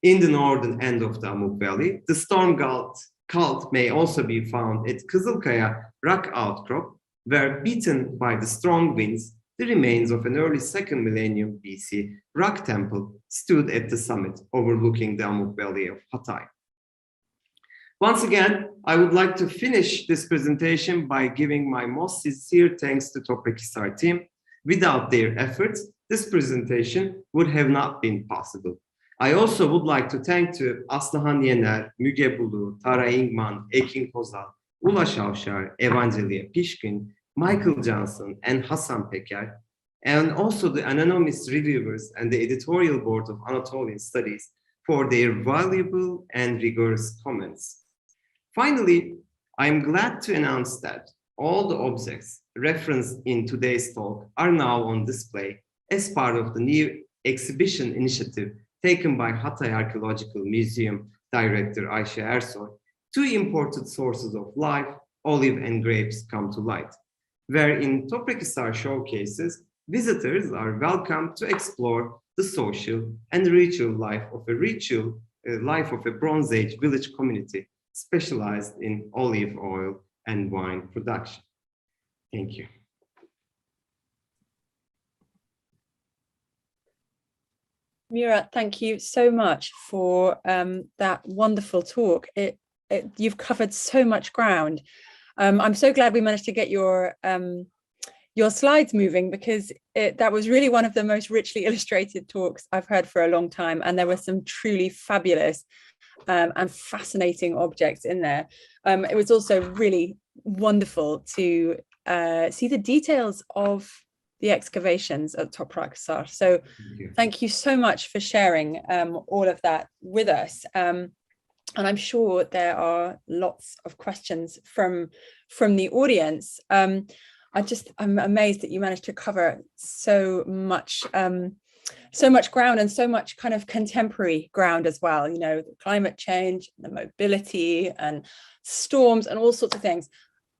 In the northern end of the Amuq Valley, the storm god cult may also be found at Kızılkaya rock outcrop, where beaten by the strong winds, the remains of an early 2nd millennium BC rock temple stood at the summit overlooking the Amuq Valley of Hatay. Once again, I would like to finish this presentation by giving my most sincere thanks to Toprakhisar team. Without their efforts, this presentation would have not been possible. I also would like to thank to Aslıhan Yener, Müge Bulu, Tara Ingman, Ekin Kozal, Ulaş Avşar, Evangelia Pişkin, Michael Johnson, and Hasan Peker, and also the anonymous reviewers and the editorial board of Anatolian Studies for their valuable and rigorous comments. Finally, I am glad to announce that all the objects referenced in today's talk are now on display as part of the new exhibition initiative taken by Hatay Archaeological Museum Director Ayşe Ersoy. Two imported sources of life, olive and grapes, come to light, where in Toprakhisar showcases, visitors are welcome to explore the social and ritual life of a Bronze Age village community specialized in olive oil and wine production. Thank you.
Murat, thank you so much for that wonderful talk. You've covered so much ground. I'm so glad we managed to get your slides moving, because that was really one of the most richly illustrated talks I've heard for a long time, and there were some truly fabulous and fascinating objects in there. It was also really wonderful to see the details of the excavations at Toprakhisar. So thank you so much for sharing all of that with us. And I'm sure there are lots of questions from the audience. I'm amazed that you managed to cover so much ground, and so much kind of contemporary ground as well, you know, the climate change, the mobility and storms and all sorts of things.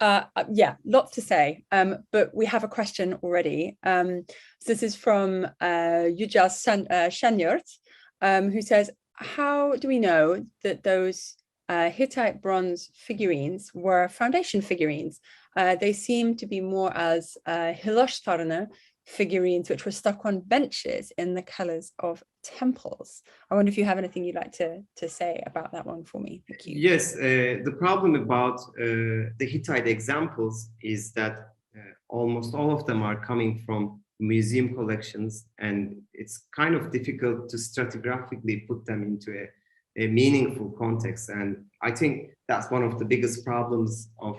Yeah, lots to say, but we have a question already. So this is from Yücel Şenyurt, who says, how do we know that those Hittite bronze figurines were foundation figurines? They seem to be more as hiloshtarına figurines, which were stuck on benches in the colors of temples. I wonder if you have anything you'd like to say about that one for me. Thank you.
Yes, the problem about the Hittite examples is that almost all of them are coming from museum collections, and it's kind of difficult to stratigraphically put them into a meaningful context. And I think that's one of the biggest problems of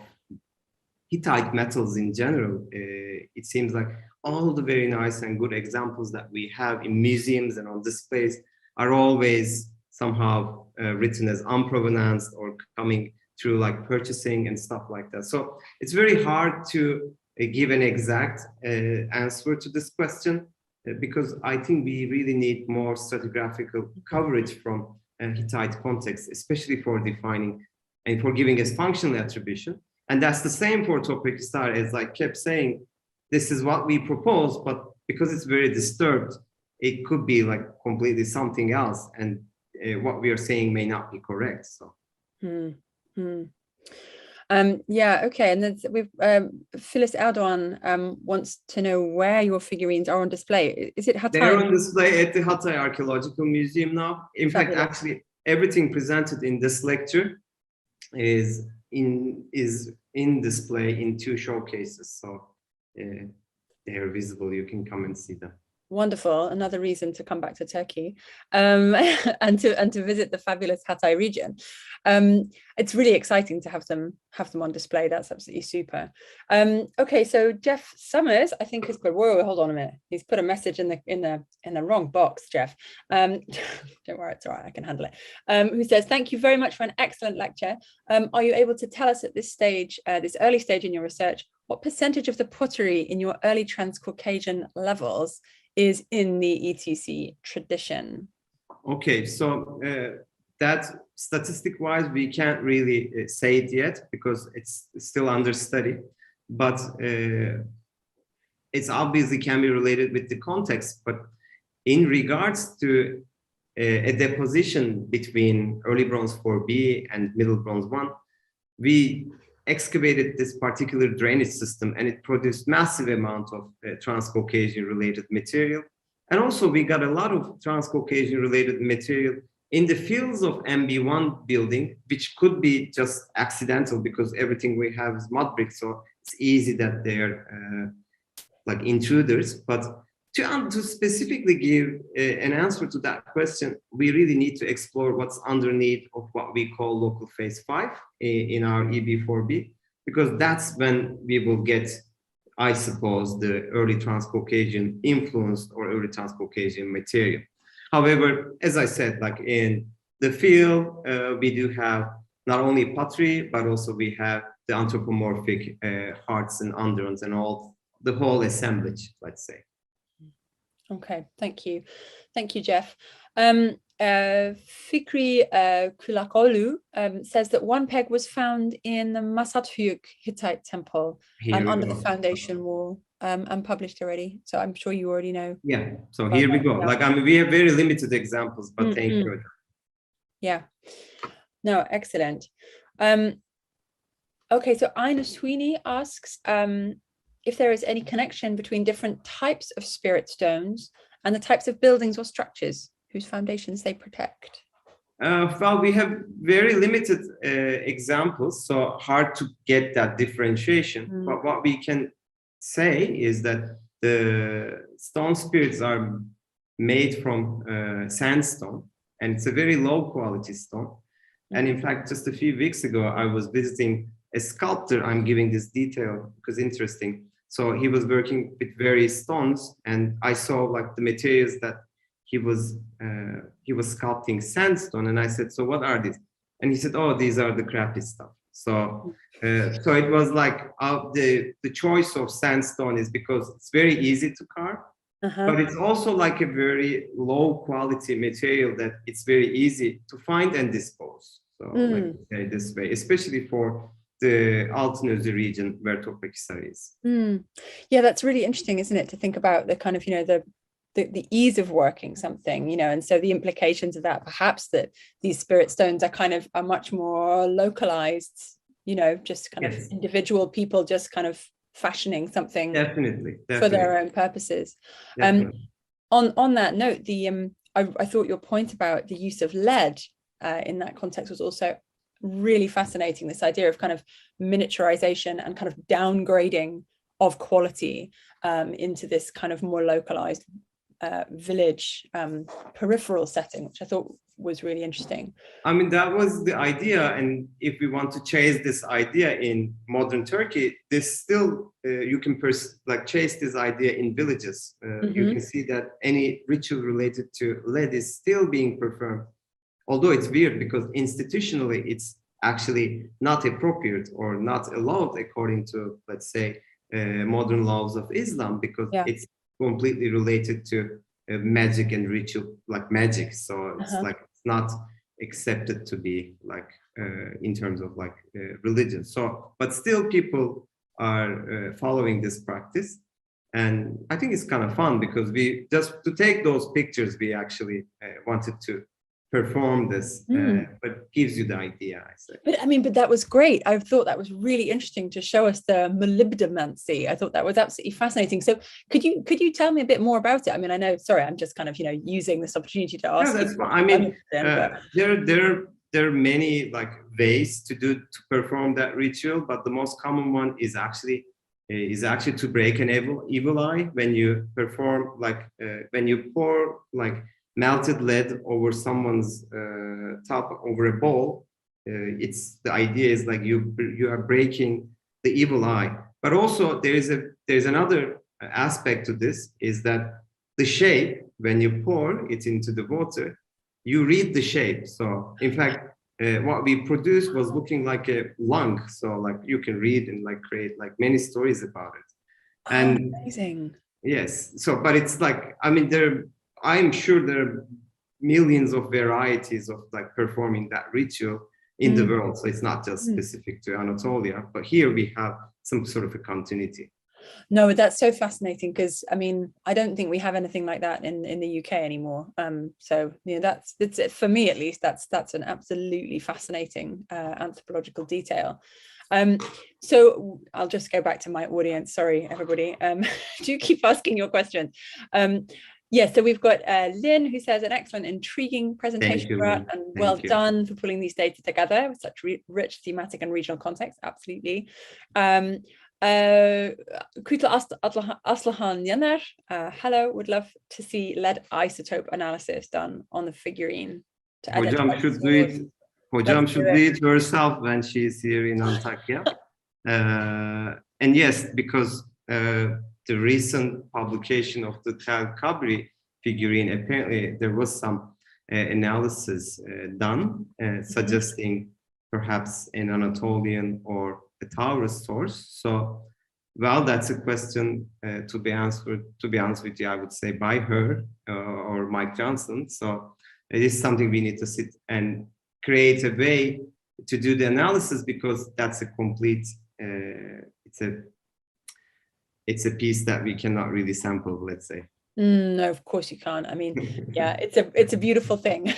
Hittite metals in general. It seems like all the very nice and good examples that we have in museums and on displays are always somehow written as unprovenance or coming through like purchasing and stuff like that. So it's very hard to give an exact answer to this question, because I think we really need more stratigraphical coverage from Hittite context, especially for defining and for giving us functional attribution. And that's the same for Toprakhisar, as I kept saying, this is what we propose, but because it's very disturbed, it could be like completely something else, and what we are saying may not be correct. So.
Yeah, okay. And then we've Phyllis Erdogan wants to know where your figurines are on display. Is it Hatay?
They're on display at the Hatay Archaeological Museum now. In fact, actually, everything presented in this lecture is in display in 2 showcases. So they are visible. You can come and see them.
Wonderful. Another reason to come back to Turkey and to visit the fabulous Hatay region. It's really exciting to have them on display. That's absolutely super. Okay, so Jeff Summers, I think has put, whoa, hold on a minute. He's put a message in the wrong box, Jeff. Don't worry, it's all right, I can handle it. Who says, thank you very much for an excellent lecture. Are you able to tell us at this stage, this early stage in your research, what percentage of the pottery in your early Trans-Caucasian levels is in the ETC tradition? Okay, so that statistic-wise, we can't really say it yet because it's still under study, but it's obviously can be related with the context. But in regards to a deposition between early Bronze 4B and Middle Bronze 1, we excavated this particular drainage system, and it produced massive amount of Trans-Caucasian related material. And also we got a lot of Trans-Caucasian related material in the fields of MB1 building, which could be just accidental because everything we have is mud brick, so it's easy that they're like intruders. But to specifically give an answer to that question, we really need to explore what's underneath of what we call local phase 5 in our EB4B, because that's when we will get, I suppose, the early Trans-Caucasian influenced or early Trans-Caucasian material. However, as I said, like in the field, we do have not only pottery, but also we have the anthropomorphic hearts and underons and all, the whole assemblage, let's say. Okay, thank you. Thank you, Jeff. Fikri Kulakolu says that one peg was found in the Masat Höyük Hittite temple under the foundation wall and published already. So I'm sure you already know. Yeah,
so here we go. Like, I mean, we have very limited examples, but thank you.
Yeah, no, excellent. Okay, so Aina Sweeney asks if there is any connection between different types of spirit stones and the types of buildings or structures whose foundations they protect.
Well, we have very limited examples, so hard to get that differentiation. But what we can say is that the stone spirits are made from sandstone, and it's a very low quality stone. And in fact, just a few weeks ago, I was visiting a sculptor. I'm giving this detail because interesting. So he was working with various stones, and I saw like the materials that he was sculpting sandstone, and I said, so what are these? And he said, oh, these are the crappy stuff. So so it was like the choice of sandstone is because it's very easy to carve, but it's also like a very low quality material that it's very easy to find and dispose. So like say this way, especially for the Altınözü region where Toprakhisar is.
Yeah, that's really interesting, isn't it, to think about the kind of, you know, the ease of working something, you know, and so the implications of that, perhaps that these spirit stones are much more localized, you know, just kind of individual people just kind of fashioning something
definitely
for their own purposes. On that note, I thought your point about the use of lead in that context was also really fascinating, this idea of kind of miniaturization and kind of downgrading of quality into this kind of more localized village peripheral setting, which I thought was really interesting.
I mean, that was the idea, and if we want to chase this idea in modern Turkey, this still you can chase this idea in villages. You can see that any ritual related to lead is still being performed, although it's weird because institutionally it's actually not appropriate or not allowed according to, let's say, modern laws of Islam, because it's completely related to magic and ritual, like magic. So it's like it's not accepted to be like in terms of like religion. So, but still people are following this practice. And I think it's kind of fun because we just to take those pictures, we actually wanted to perform this, but gives you the idea, I say.
But I mean, but that was great. I thought that was really interesting to show us the molybdenmancy. I thought that was absolutely fascinating. So could you tell me a bit more about it? I mean, I know, sorry, I'm just kind of, using this opportunity to ask.
No, that's fine. I mean, there are many like ways to perform that ritual, but the most common one is actually to break an evil eye when you perform like when you pour like melted lead over someone's top over a bowl. The idea is like you are breaking the evil eye. But also there's another aspect to this, is that the shape, when you pour it into the water, you read the shape. So in fact, what we produced was looking like a lung. So like you can read and like create like many stories about it. And
amazing.
Yes. So, but it's like, I mean, I'm sure there are millions of varieties of like performing that ritual in the world. So it's not just specific to Anatolia, but here we have some sort of a continuity.
No, that's so fascinating because I mean, I don't think we have anything like that in the UK anymore. So that's for me at least. That's an absolutely fascinating anthropological detail. So I'll just go back to my audience. Sorry, everybody. Do keep asking your questions. Yeah, so we've got Lynn, who says an excellent, intriguing presentation, Murat, and well done for pulling these data together with such rich thematic and regional context. Absolutely. Kuitla Aslahan Yaner, hello, would love to see lead isotope analysis done on the figurine.
Hocam should do it. Hocam should do it herself when she is here in Antakya. And yes, because the recent publication of the Tel Kabri figurine, apparently there was some analysis done suggesting perhaps an Anatolian or a Taurus source. So, well, that's a question to be answered, to be honest with you, I would say by her or Mike Johnson. So it is something we need to sit and create a way to do the analysis, because that's a complete, it's a piece that we cannot really sample, let's say.
No, of course you can't. I mean, yeah, it's a beautiful thing.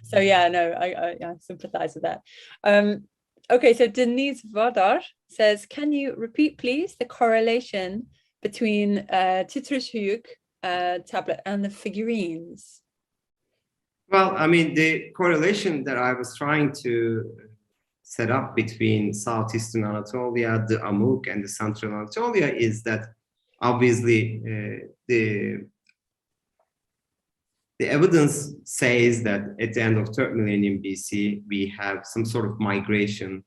So yeah, no, I sympathize with that. Okay, so Denise Vardar says, can you repeat please the correlation between Toprakhisar Höyük tablet and the figurines?
Well, I mean, the correlation that I was trying to set up between southeastern Anatolia, the Amuq, and the central Anatolia is that obviously the evidence says that at the end of 3rd millennium BC, we have some sort of migration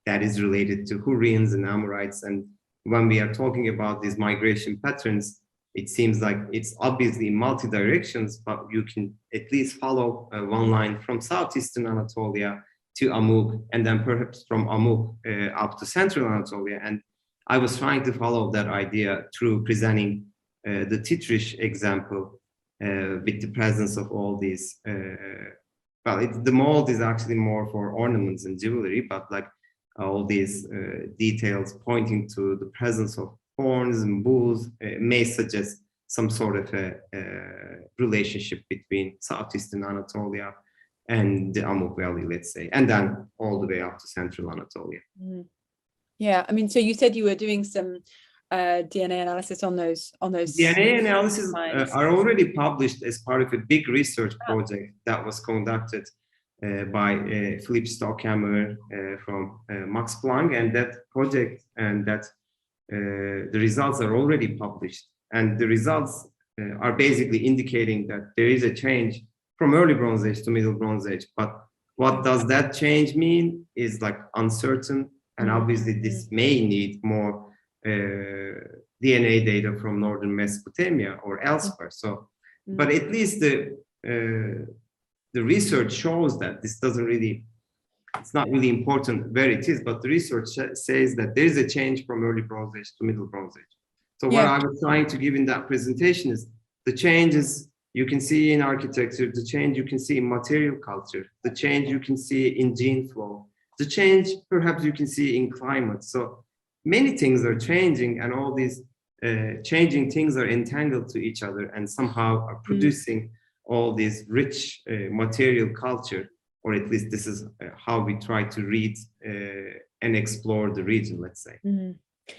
that is related to Hurrians and Amorites. And when we are talking about these migration patterns, it seems like it's obviously in multi directions, but you can at least follow one line from southeastern Anatolia to Amuq, and then perhaps from Amuq up to central Anatolia. And I was trying to follow that idea through presenting the Titrish example with the presence of all these. The mold is actually more for ornaments and jewelry, but like all these details pointing to the presence of horns and bulls may suggest some sort of a relationship between southeastern Anatolia and the Amuq Valley, let's say, and then all the way up to central Anatolia.
Yeah, I mean, so you said you were doing some DNA analysis on those.
DNA analyses are already published as part of a big research project that was conducted by Philip Stockhammer from Max Planck, and that project and that the results are already published, and the results are basically indicating that there is a change from early Bronze Age to Middle Bronze Age. But what does that change mean is like uncertain, and obviously this may need more DNA data from Northern Mesopotamia or elsewhere. So, but at least the research shows that this doesn't really, it's not really important where it is, but the research says that there is a change from early Bronze Age to Middle Bronze Age. So what I was trying to give in that presentation is the change is you can see in architecture, the change you can see in material culture, the change you can see in gene flow, the change perhaps you can see in climate. So many things are changing, and all these changing things are entangled to each other and somehow are producing all this rich material culture, or at least this is how we try to read and explore the region, let's say.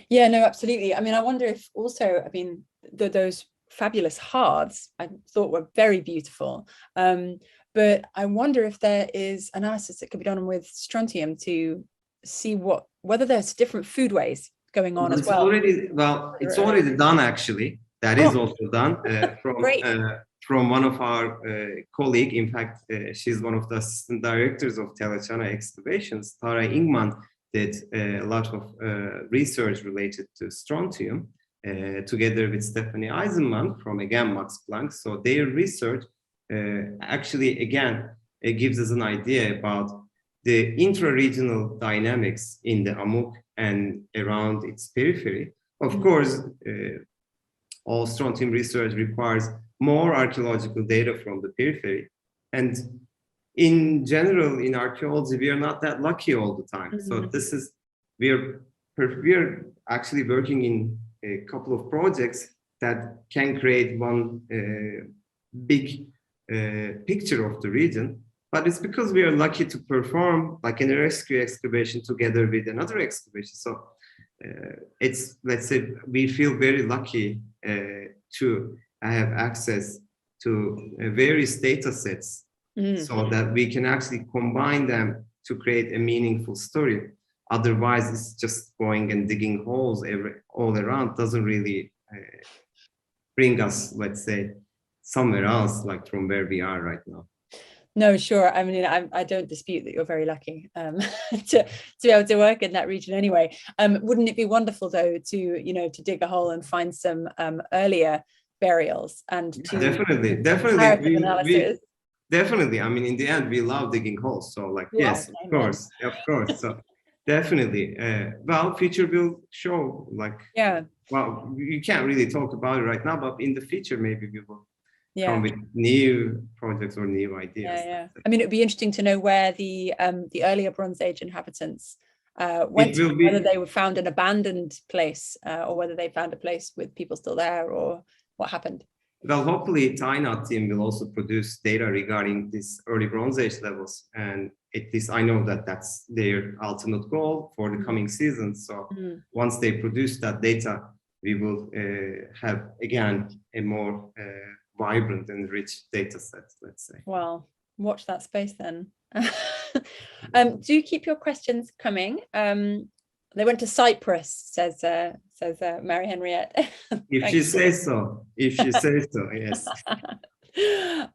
Yeah, no, absolutely. I mean, I wonder if also, I mean, those fabulous hearths I thought were very beautiful. But I wonder if there is analysis that could be done with strontium to see whether there's different foodways going on as well.
It's already done, actually. That is also done from one of our colleagues. In fact, she's one of the assistant directors of Telechana Excavations. Tara Ingman did a lot of research related to strontium together with Stephanie Eisenman from, again, Max Planck. So their research actually, again, it gives us an idea about the intra-regional dynamics in the Amuq and around its periphery. Of course, all strontium research requires more archaeological data from the periphery. And in general, in archaeology, we are not that lucky all the time. So this is, we are actually working in a couple of projects that can create one big picture of the region. But it's because we are lucky to perform like a rescue excavation together with another excavation. So it's, let's say, we feel very lucky to have access to various data sets so that we can actually combine them to create a meaningful story. Otherwise, it's just going and digging holes all around doesn't really bring us, let's say, somewhere else, like from where we are right now.
No, sure. I mean, I don't dispute that you're very lucky to be able to work in that region anyway. Wouldn't it be wonderful, though, to dig a hole and find some earlier burials and to
definitely definitely. I mean, in the end, we love digging holes. So, like, yes, of course. So, definitely. Well, future will show. Like, well, you can't really talk about it right now, but in the future, maybe we will. Come with new projects or new ideas.
I mean, it would be interesting to know where the earlier Bronze Age inhabitants went, whether they were found an abandoned place or whether they found a place with people still there, or what happened.
Well, hopefully TINAT team will also produce data regarding these early Bronze Age levels, and at least I know that that's their ultimate goal for the coming season. So once they produce that data, we will have, again, a more vibrant and rich data set, let's say.
Well, watch that space then. Do keep your questions coming. They went to Cyprus, says Mary Henriette.
If she says so, yes.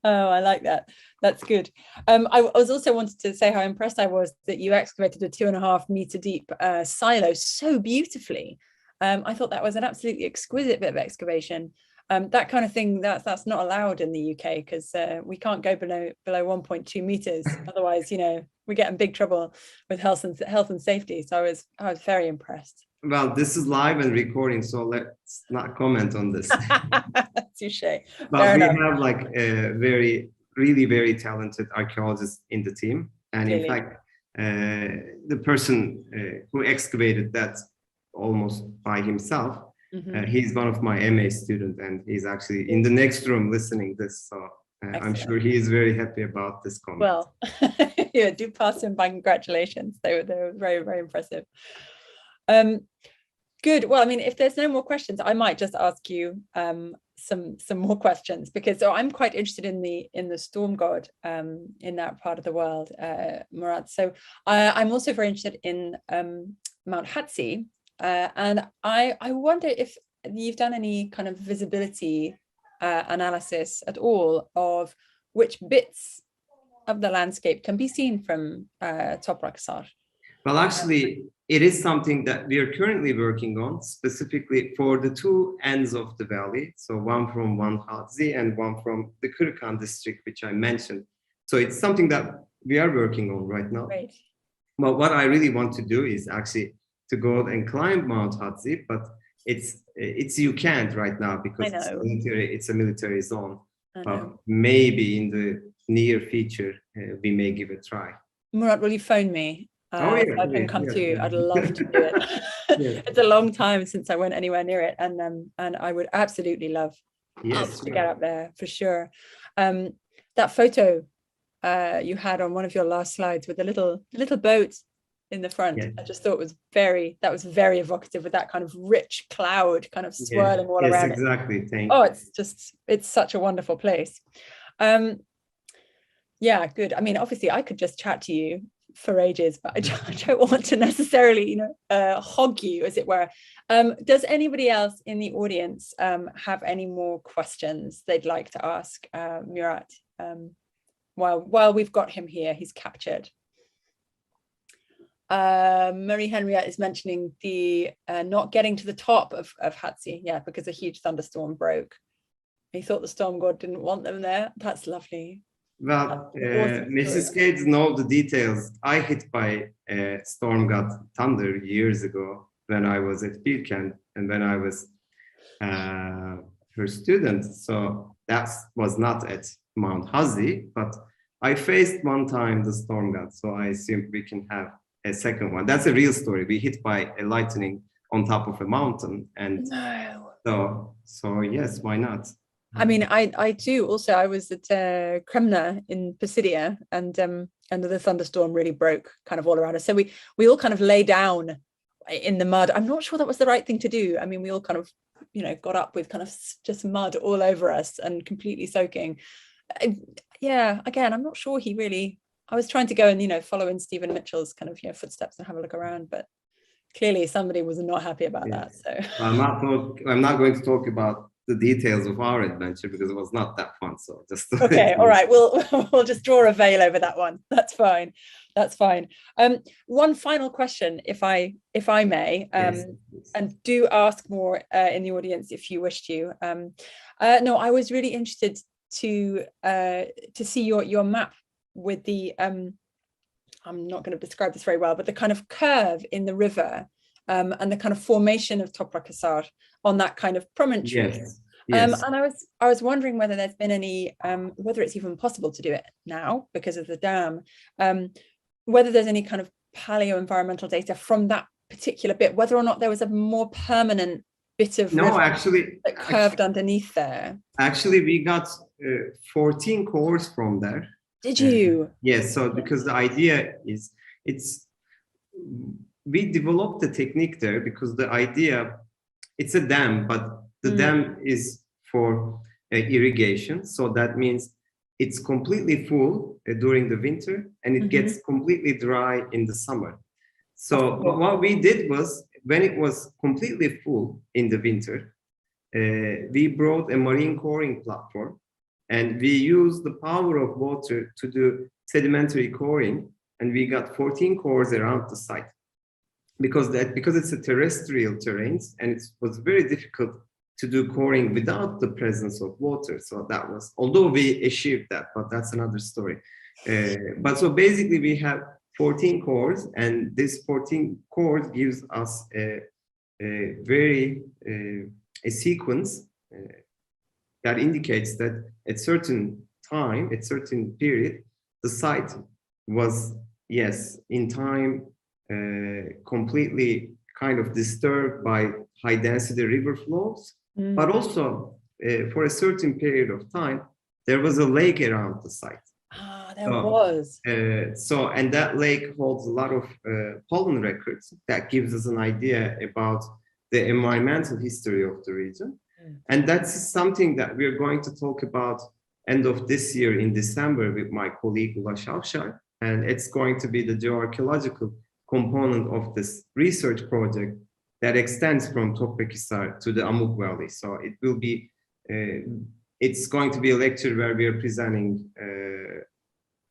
Oh, I like that. That's good. I was also wanted to say how impressed I was that you excavated a 2.5 meter deep silo so beautifully. I thought that was an absolutely exquisite bit of excavation. That kind of thing, that's not allowed in the UK because we can't go below 1.2 meters. Otherwise, we get in big trouble with health and safety. So I was very impressed.
Well, this is live and recording, so let's not comment on this.
Touché.
But we have like a really very talented archaeologists in the team, and in fact, the person who excavated that almost by himself. He's one of my MA students, and he's actually in the next room listening this. So I'm sure he is very happy about this comment.
Well, yeah, do pass him my congratulations. They were very, very impressive. Good. Well, I mean, if there's no more questions, I might just ask you some more questions, because I'm quite interested in the storm god in that part of the world, Murat. So I'm also very interested in Mount Hatay. And I wonder if you've done any kind of visibility analysis at all of which bits of the landscape can be seen from Toprakhisar.
Well, actually, it is something that we are currently working on, specifically for the two ends of the valley. So one from Hatay and one from the Kırıkhan district, which I mentioned. So it's something that we are working on right now.
Right.
But what I really want to do is actually to go and climb Mount Hatay, but it's you can't right now because it's a military zone. maybe in the near future, we may give it a try.
Murat, will you phone me? I can come too. I'd love to do it. It's a long time since I went anywhere near it, and I would absolutely love to get up there for sure. That photo you had on one of your last slides with the little boat in the front, I just thought was very evocative, with that kind of rich cloud kind of swirling all around it.
Exactly. Thank you.
It's such a wonderful place. Yeah, good. I mean, obviously I could just chat to you for ages, but I don't want to necessarily, hog you, as it were. Does anybody else in the audience have any more questions they'd like to ask Murat? While we've got him here, he's captured. Marie Henriette is mentioning the not getting to the top of Hatay, because a huge thunderstorm broke. He thought the storm god didn't want them there. That's lovely.
Well, Mrs. Gates knows the details. I hit by a storm god thunder years ago when I was at Birken and when I was her student. So that was not at Mount Hazi, but I faced one time the storm god. So I assume we can have a second one. That's a real story. We hit by a lightning on top of a mountain, and so yes, why not?
I mean, I do also. I was at Kremna in Pisidia, and the thunderstorm really broke kind of all around us. So we all kind of lay down in the mud. I'm not sure that was the right thing to do. I mean, we all kind of, got up with kind of just mud all over us and completely soaking. Again, I'm not sure he really. I was trying to go and follow in Stephen Mitchell's kind of footsteps and have a look around, but clearly somebody was not happy about that. So
I'm not going to talk about the details of our adventure because it was not that fun. So just
okay, all right. We'll just draw a veil over that one. That's fine. That's fine. One final question, if I may, and do ask more in the audience if you wish to. No, I was really interested to see your map with the I'm not going to describe this very well, but the kind of curve in the river and the kind of formation of Toprakhisar on that kind of promontory. And I was wondering whether there's been any, whether it's even possible to do it now because of the dam, whether there's any kind of paleo-environmental data from that particular bit, whether or not there was a more permanent bit of river that curved underneath there.
Actually, we got 14 cores from there.
Did you?
Yes, so because the idea is, we developed the technique there because the idea, it's a dam, but the dam is for irrigation. So that means it's completely full during the winter and it gets completely dry in the summer. So what we did was, when it was completely full in the winter, we brought a marine coring platform and we used the power of water to do sedimentary coring, and we got 14 cores around the site. Because it's a terrestrial terrain and it was very difficult to do coring without the presence of water. So that was, although we achieved that, but that's another story. But so basically we have 14 cores, and this 14 cores gives us a sequence that indicates that at certain time, at certain period, the site was, in time, completely kind of disturbed by high density river flows, but also for a certain period of time, there was a lake around the site.
There was.
And that lake holds a lot of pollen records that gives us an idea about the environmental history of the region. And that's something that we're going to talk about end of this year in December with my colleague Ulaş Avşar, and it's going to be the geoarchaeological component of this research project that extends from Toprakhisar to the Amuq Valley. So it will be, it's going to be a lecture where we are presenting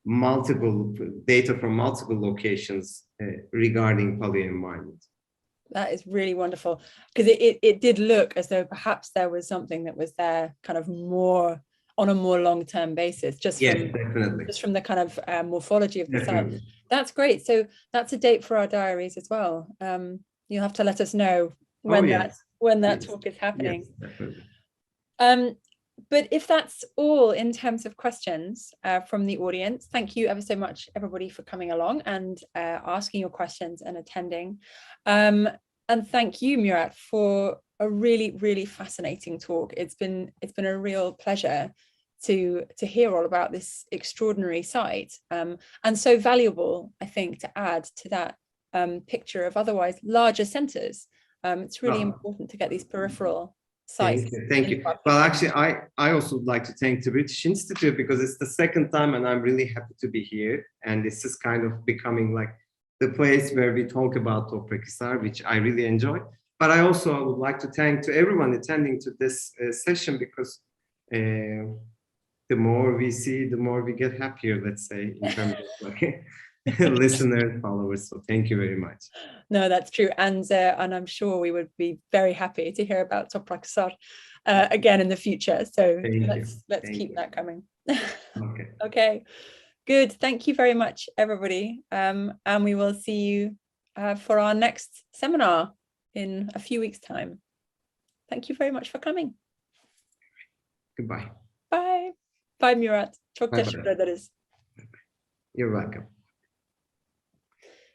multiple data from multiple locations regarding paleo environment.
That is really wonderful, because it did look as though perhaps there was something that was there kind of more on a more long-term basis, just from the kind of morphology of the site. That's great. So that's a date for our diaries as well. You'll have to let us know when that talk is happening. But if that's all in terms of questions from the audience, thank you ever so much, everybody, for coming along and asking your questions and attending. And thank you, Murat, for a really, really fascinating talk. It's been a real pleasure to hear all about this extraordinary site, and so valuable, I think, to add to that picture of otherwise larger centers. It's really important to get these peripheral sites.
Thank you. Well, actually, I also would like to thank the British Institute, because it's the second time and I'm really happy to be here. And this is kind of becoming like the place where we talk about Toprakhisar, which I really enjoy. But I also would like to thank to everyone attending to this session, because the more we see, the more we get happier, let's say, in terms of like listeners, followers. So thank you very much.
No, that's true. And I'm sure we would be very happy to hear about Toprakhisar again in the future. So let's keep that coming.
Okay.
Okay, good. Thank you very much, everybody. And we will see you for our next seminar in a few weeks' time. Thank you very much for coming.
Goodbye.
Bye. Bye, Murat. Çok teşekkür ederiz.
You're welcome.